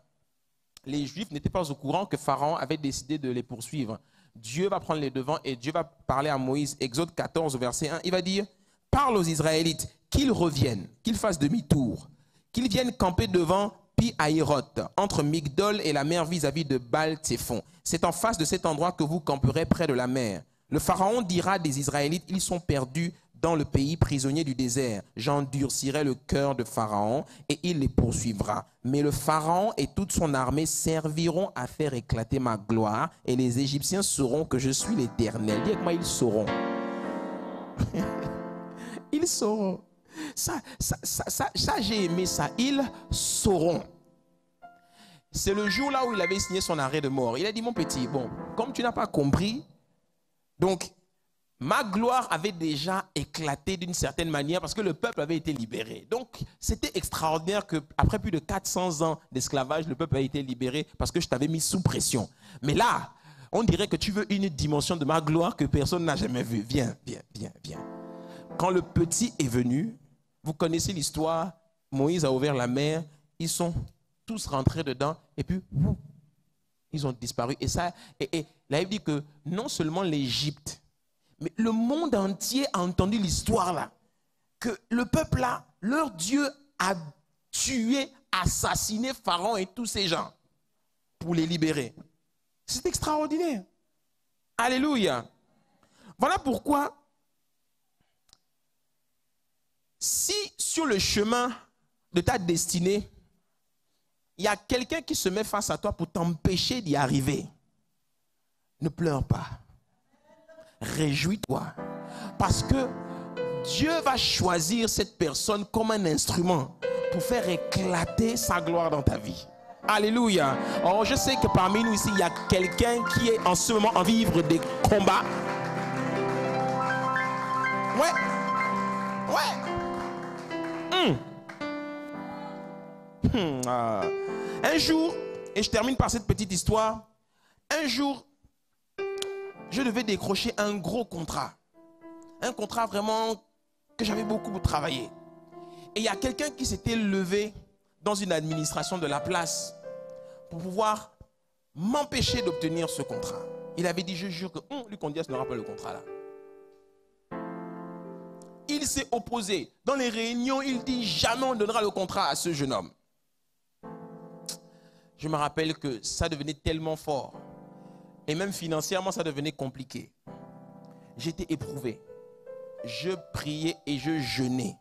Les Juifs n'étaient pas au courant que Pharaon avait décidé de les poursuivre. Dieu va prendre les devants et Dieu va parler à Moïse. Exode 14 au verset 1, il va dire: parle aux Israélites qu'ils reviennent, qu'ils fassent demi-tour, qu'ils viennent camper devant Pi-Hahiroth, entre Migdol et la mer vis-à-vis de Baal-Tséphon. C'est en face de cet endroit que vous camperez près de la mer. Le Pharaon dira des Israélites: ils sont perdus dans le pays, prisonniers du désert. J'endurcirai le cœur de Pharaon et il les poursuivra. Mais le Pharaon et toute son armée serviront à faire éclater ma gloire et les Égyptiens sauront que je suis l'Éternel. Dis avec moi, ils sauront. Ils sauront. Ça j'ai aimé ça. Ils sauront. C'est le jour là où il avait signé son arrêt de mort. Il a dit: mon petit, bon, comme tu n'as pas compris, donc ma gloire avait déjà éclaté d'une certaine manière parce que le peuple avait été libéré. Donc c'était extraordinaire qu'après plus de 400 ans d'esclavage, le peuple a été libéré parce que je t'avais mis sous pression. Mais là, on dirait que tu veux une dimension de ma gloire que personne n'a jamais vue. Viens, viens, viens, viens. Quand le petit est venu, vous connaissez l'histoire, Moïse a ouvert la mer, ils sont tous rentrés dedans et puis ils ont disparu. Et la Bible dit que non seulement l'Égypte, mais le monde entier a entendu l'histoire là, que le peuple là, leur Dieu a tué, assassiné Pharaon et tous ces gens pour les libérer. C'est extraordinaire. Alléluia. Voilà pourquoi, si sur le chemin de ta destinée, il y a quelqu'un qui se met face à toi pour t'empêcher d'y arriver, ne pleure pas. Réjouis-toi. Parce que Dieu va choisir cette personne comme un instrument pour faire éclater sa gloire dans ta vie. Alléluia. Or, je sais que parmi nous ici, il y a quelqu'un qui est en ce moment en vivre des combats. Ouais. Un jour, et je termine par cette petite histoire, un jour, je devais décrocher un gros contrat. Un contrat vraiment que j'avais beaucoup travaillé. Et il y a quelqu'un qui s'était levé dans une administration de la place pour pouvoir m'empêcher d'obtenir ce contrat. Il avait dit: je jure que lui Condias n'aura pas le contrat là. Il s'est opposé. Dans les réunions, il dit: jamais on donnera le contrat à ce jeune homme. Je me rappelle que ça devenait tellement fort. Et même financièrement, ça devenait compliqué. J'étais éprouvé. Je priais et je jeûnais.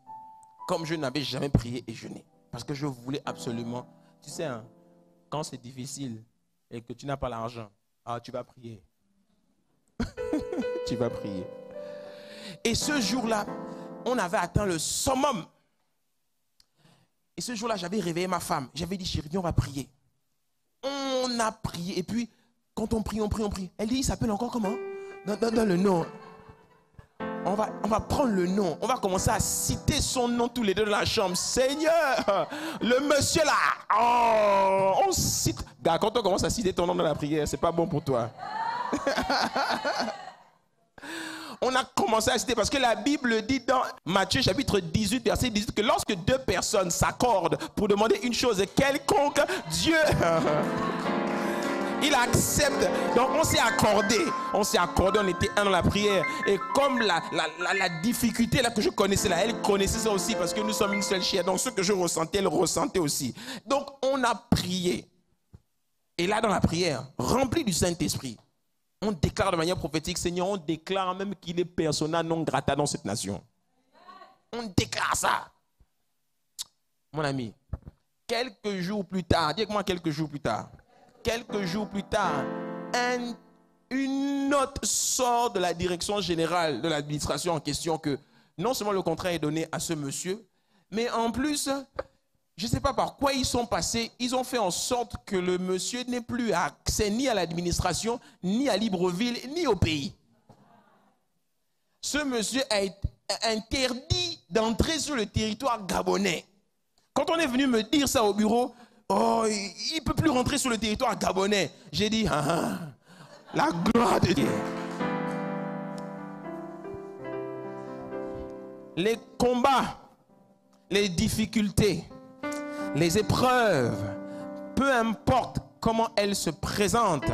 Comme je n'avais jamais prié et jeûné. Parce que je voulais absolument... Tu sais, hein, quand c'est difficile et que tu n'as pas l'argent, tu vas prier. Tu vas prier. Et ce jour-là, on avait atteint le summum. Et ce jour-là, j'avais réveillé ma femme. J'avais dit: chérie, viens, on va prier. On a prié. Et puis, quand on prie, on prie, on prie. Elle dit: il s'appelle encore comment? Dans le nom. On va prendre le nom. On va commencer à citer son nom tous les deux dans la chambre. Seigneur, le monsieur là. On cite. Gars, quand on commence à citer ton nom dans la prière, c'est pas bon pour toi. On a commencé à citer parce que la Bible dit dans Matthieu chapitre 18, verset 18, que lorsque deux personnes s'accordent pour demander une chose quelconque, Dieu... il accepte. Donc on s'est accordé, on était un dans la prière. Et comme la difficulté là que je connaissais là, elle connaissait ça aussi parce que nous sommes une seule chair. Donc ce que je ressentais, elle ressentait aussi. Donc on a prié. Et là dans la prière, rempli du Saint-Esprit, on déclare de manière prophétique: Seigneur, on déclare même qu'il est persona non grata dans cette nation. On déclare ça. Mon ami, quelques jours plus tard, dis moi quelques jours plus tard, une note sort de la direction générale de l'administration en question que non seulement le contrat est donné à ce monsieur, mais en plus, je ne sais pas par quoi ils sont passés, ils ont fait en sorte que le monsieur n'ait plus accès ni à l'administration, ni à Libreville, ni au pays. Ce monsieur a été interdit d'entrer sur le territoire gabonais. Quand on est venu me dire ça au bureau, oh, il ne peut plus rentrer sur le territoire gabonais. J'ai dit, la gloire de Dieu. Les combats, les difficultés, les épreuves, peu importe comment elles se présentent,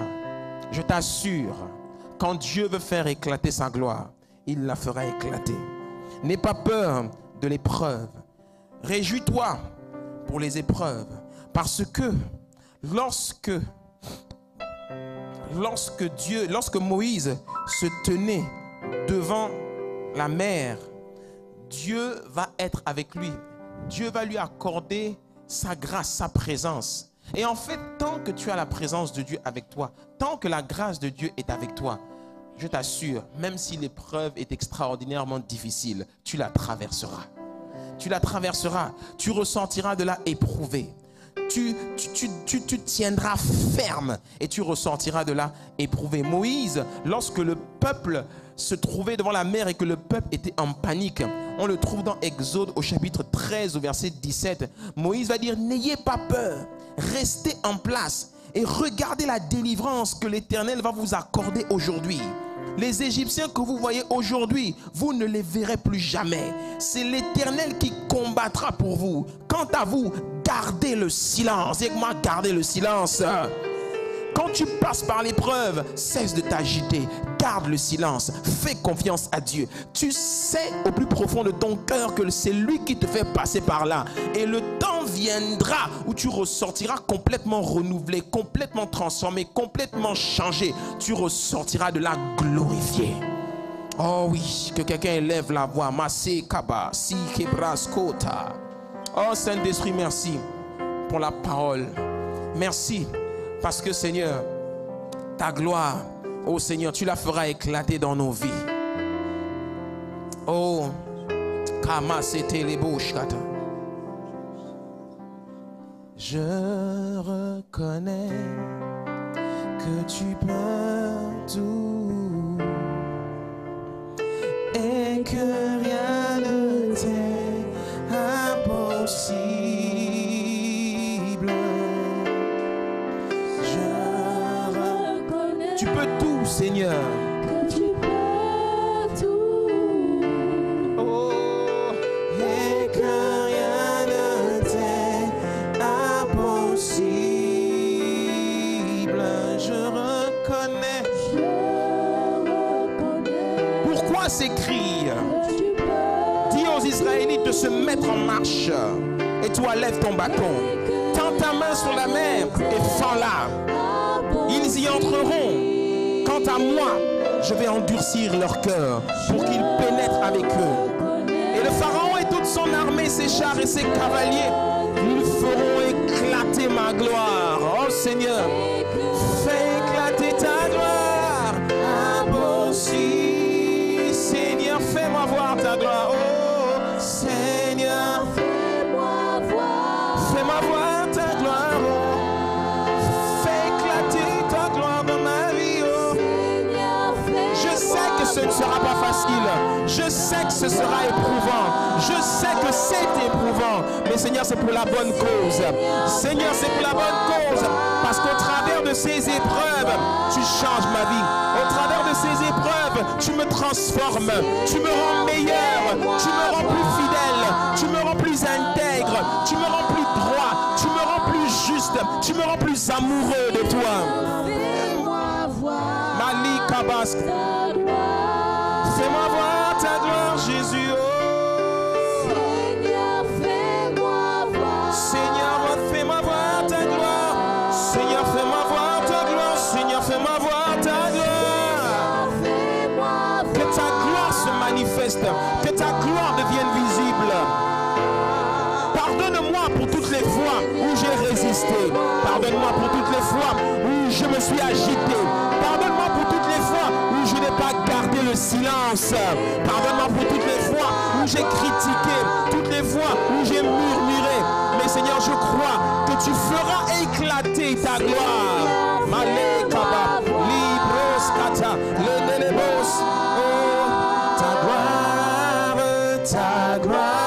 je t'assure, quand Dieu veut faire éclater sa gloire, il la fera éclater. N'aie pas peur de l'épreuve. Réjouis-toi pour les épreuves. Parce que lorsque Moïse se tenait devant la mer, Dieu va être avec lui. Dieu va lui accorder sa grâce, sa présence. Et en fait, tant que tu as la présence de Dieu avec toi, tant que la grâce de Dieu est avec toi, je t'assure, même si l'épreuve est extraordinairement difficile, tu la traverseras. Tu la traverseras, tu ressentiras de la éprouvée. Tu tiendras ferme et tu ressentiras de la éprouvée. Moïse, lorsque le peuple se trouvait devant la mer et que le peuple était en panique, on le trouve dans Exode au chapitre 13 au verset 17. Moïse va dire, n'ayez pas peur, restez en place et regardez la délivrance que l'Éternel va vous accorder aujourd'hui. Les Égyptiens que vous voyez aujourd'hui, vous ne les verrez plus jamais. C'est l'Éternel qui combattra pour vous. Quant à vous, gardez le silence. Et moi, gardez le silence. Quand tu passes par l'épreuve, cesse de t'agiter. Garde le silence. Fais confiance à Dieu. Tu sais au plus profond de ton cœur que c'est lui qui te fait passer par là. Et le temps viendra où tu ressortiras complètement renouvelé, complètement transformé, complètement changé. Tu ressortiras de là glorifié. Oh oui, que quelqu'un élève la voix. Massé Kaba, Si Kebraskota. Oh Saint-Esprit, merci pour la parole. Merci. Parce que Seigneur, ta gloire, oh Seigneur, tu la feras éclater dans nos vies. Oh, Kama c'était les bouches. Je reconnais que tu peux tout et que rien ne t'est impossible. Tu peux tout, Seigneur. Que tu peux tout. Oh, et que rien ne t'est impossible. Je reconnais. Pourquoi s'écrire? Dis aux Israélites de se mettre en marche. Et toi, lève ton bâton. Tends ta main sur la mer et fends-la. Ils y entreront. Quant à moi, je vais endurcir leur cœur pour qu'ils pénètrent avec eux. Et le Pharaon et toute son armée, ses chars et ses cavaliers, ils feront éclater ma gloire. Oh Seigneur, fais éclater ta gloire. Impossible. Seigneur, fais-moi voir ta gloire. Oh Seigneur, Fais-moi voir. fais-moi voir ta gloire. Ce ne sera pas facile. Je sais que ce sera éprouvant. Je sais que c'est éprouvant. Mais Seigneur, c'est pour la bonne cause. Seigneur, c'est pour la bonne cause. Parce qu'au travers de ces épreuves, tu changes ma vie. Au travers de ces épreuves, tu me transformes. Tu me rends meilleur. Tu me rends plus fidèle. Tu me rends plus intègre. Tu me rends plus droit. Tu me rends plus juste. Tu me rends plus amoureux de toi. Fais-moi voir. Malika Basque. Fais-moi voir ta gloire, Jésus. Oh. Seigneur, fais-moi voir. Seigneur, fais-moi voir ta gloire. Seigneur, fais-moi voir ta gloire. Seigneur, fais-moi voir ta gloire. Fais-moi voir. Que ta gloire se manifeste. Que ta gloire devienne visible. Pardonne-moi pour toutes les fois où j'ai résisté. Pardonne-moi pour toutes les fois où je me suis agité. Pardonne-moi pour toutes les fois où je n'ai pas gardé le silence. Pardonne-moi pour toutes les fois où j'ai critiqué, toutes les fois où j'ai murmuré. Mais Seigneur, je crois que tu feras éclater ta gloire. Malekaba, libros kata, le nelebos. Oh, ta gloire, ta gloire.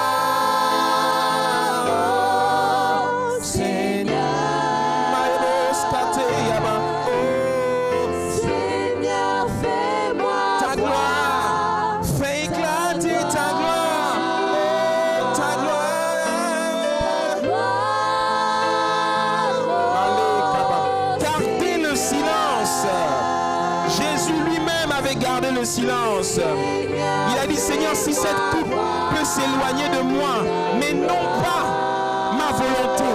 acclamer le silence. Il a dit, Seigneur, si cette coupe peut s'éloigner de moi, mais non pas ma volonté,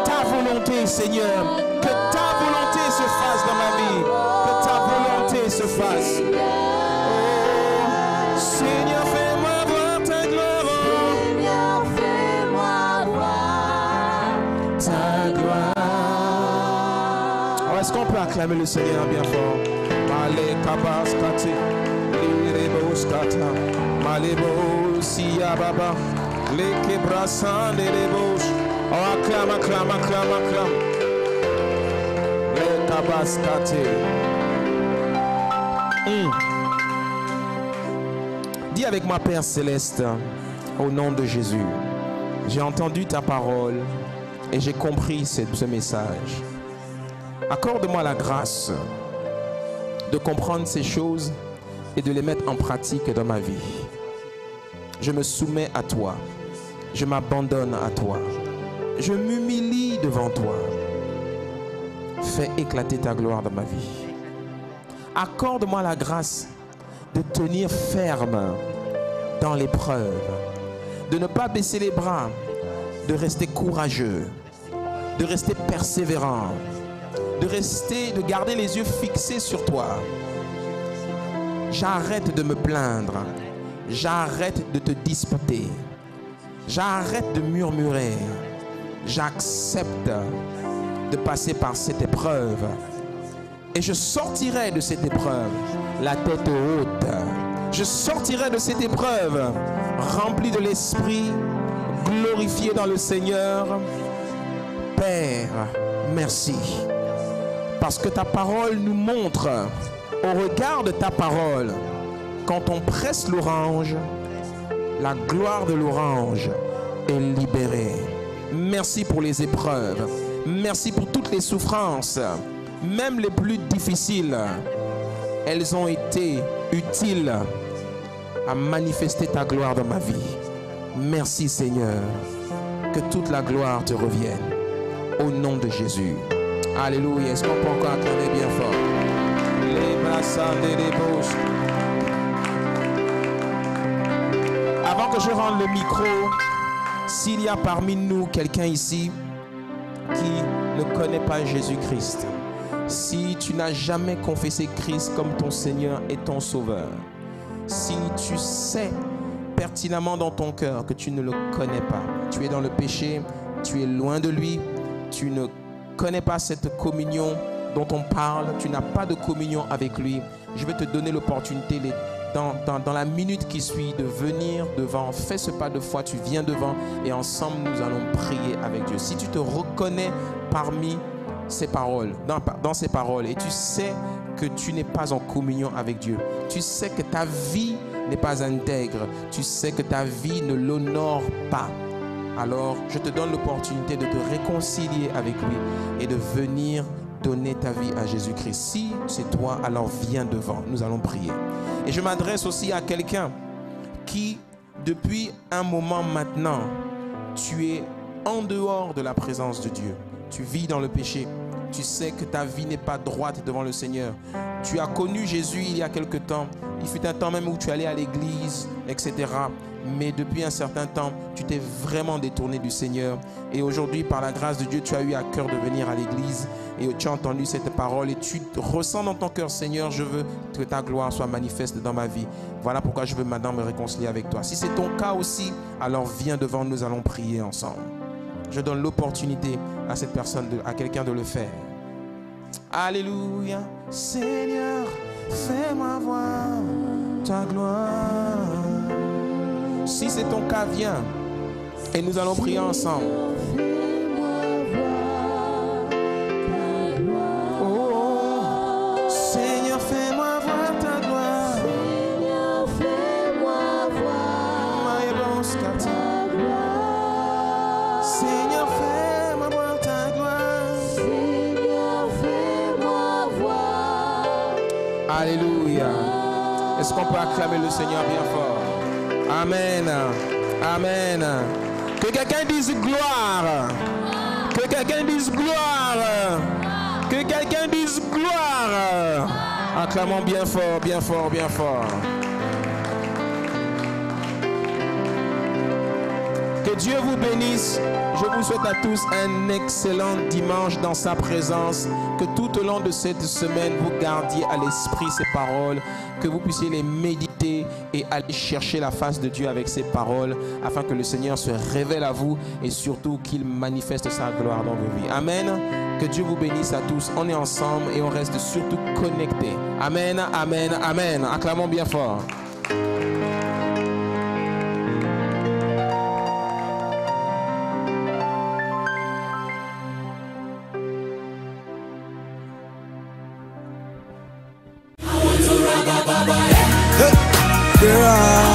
ta volonté, Seigneur. Que ta volonté se fasse dans ma vie. Que ta volonté se fasse. Oh, Seigneur, fais-moi voir ta gloire. Seigneur, fais-moi voir ta gloire. Alors, est-ce qu'on peut acclamer le Seigneur bien fort? Male kabas kati, lirebo skata, malebo siya baba, leke brasan de lebos. Oh, acclame, acclame, acclame, acclame. Le kabas kati. Dis avec moi, Père Céleste, au nom de Jésus, j'ai entendu ta parole et j'ai compris ce message. Accorde-moi la grâce de comprendre ces choses et de les mettre en pratique dans ma vie. Je me soumets à toi. Je m'abandonne à toi. Je m'humilie devant toi. Fais éclater ta gloire dans ma vie. Accorde-moi la grâce de tenir ferme dans l'épreuve, de ne pas baisser les bras, de rester courageux, de rester persévérant, de garder les yeux fixés sur toi. J'arrête de me plaindre, j'arrête de te disputer, j'arrête de murmurer, j'accepte de passer par cette épreuve et je sortirai de cette épreuve la tête haute. Je sortirai de cette épreuve rempli de l'esprit, glorifié dans le Seigneur. Père, merci. Parce que ta parole nous montre, au regard de ta parole, quand on presse l'orange, la gloire de l'orange est libérée. Merci pour les épreuves. Merci pour toutes les souffrances, même les plus difficiles. Elles ont été utiles à manifester ta gloire dans ma vie. Merci Seigneur. Que toute la gloire te revienne. Au nom de Jésus. Alléluia. Est-ce qu'on peut encore acclamer bien fort? Avant que je rende le micro, s'il y a parmi nous quelqu'un ici qui ne connaît pas Jésus-Christ, si tu n'as jamais confessé Christ comme ton Seigneur et ton Sauveur, si tu sais pertinemment dans ton cœur que tu ne le connais pas, tu es dans le péché, tu es loin de lui, tu ne connais pas cette communion dont on parle, tu n'as pas de communion avec lui, je vais te donner l'opportunité dans la minute qui suit de venir devant. Fais ce pas de foi, tu viens devant et ensemble nous allons prier avec Dieu. Si tu te reconnais parmi ces paroles, dans ces paroles, et tu sais que tu n'es pas en communion avec Dieu, tu sais que ta vie n'est pas intègre, tu sais que ta vie ne l'honore pas, alors je te donne l'opportunité de te réconcilier avec lui et de venir donner ta vie à Jésus-Christ. Si c'est toi, alors viens devant, nous allons prier. Et je m'adresse aussi à quelqu'un qui, depuis un moment maintenant, tu es en dehors de la présence de Dieu. Tu vis dans le péché. Tu sais que ta vie n'est pas droite devant le Seigneur. Tu as connu Jésus il y a quelque temps. Il fut un temps même où tu allais à l'église, etc. Mais depuis un certain temps, tu t'es vraiment détourné du Seigneur. Et aujourd'hui, par la grâce de Dieu, tu as eu à cœur de venir à l'église. Et tu as entendu cette parole. Et tu ressens dans ton cœur, Seigneur, je veux que ta gloire soit manifeste dans ma vie. Voilà pourquoi je veux maintenant me réconcilier avec toi. Si c'est ton cas aussi, alors viens devant, nous allons prier ensemble. Je donne l'opportunité à cette personne, à quelqu'un de le faire. Alléluia. Seigneur, fais-moi voir ta gloire. Si c'est ton cas, viens. Et nous allons prier ensemble. Oh, Seigneur, fais-moi voir ta gloire. Seigneur, fais-moi voir ta gloire. Seigneur, fais-moi voir ta gloire. Seigneur, fais-moi voir. Alléluia. Est-ce qu'on peut acclamer le Seigneur bien fort? Amen. Amen. Que quelqu'un dise gloire. Que quelqu'un dise gloire. Que quelqu'un dise gloire. Acclamons bien fort, bien fort, bien fort. Que Dieu vous bénisse. Je vous souhaite à tous un excellent dimanche dans sa présence. Que tout au long de cette semaine, vous gardiez à l'esprit ces paroles, que vous puissiez les méditer et aller chercher la face de Dieu avec ces paroles, afin que le Seigneur se révèle à vous et surtout qu'il manifeste sa gloire dans vos vies. Amen. Que Dieu vous bénisse à tous. On est ensemble et on reste surtout connectés. Amen, amen, amen. Acclamons bien fort. There are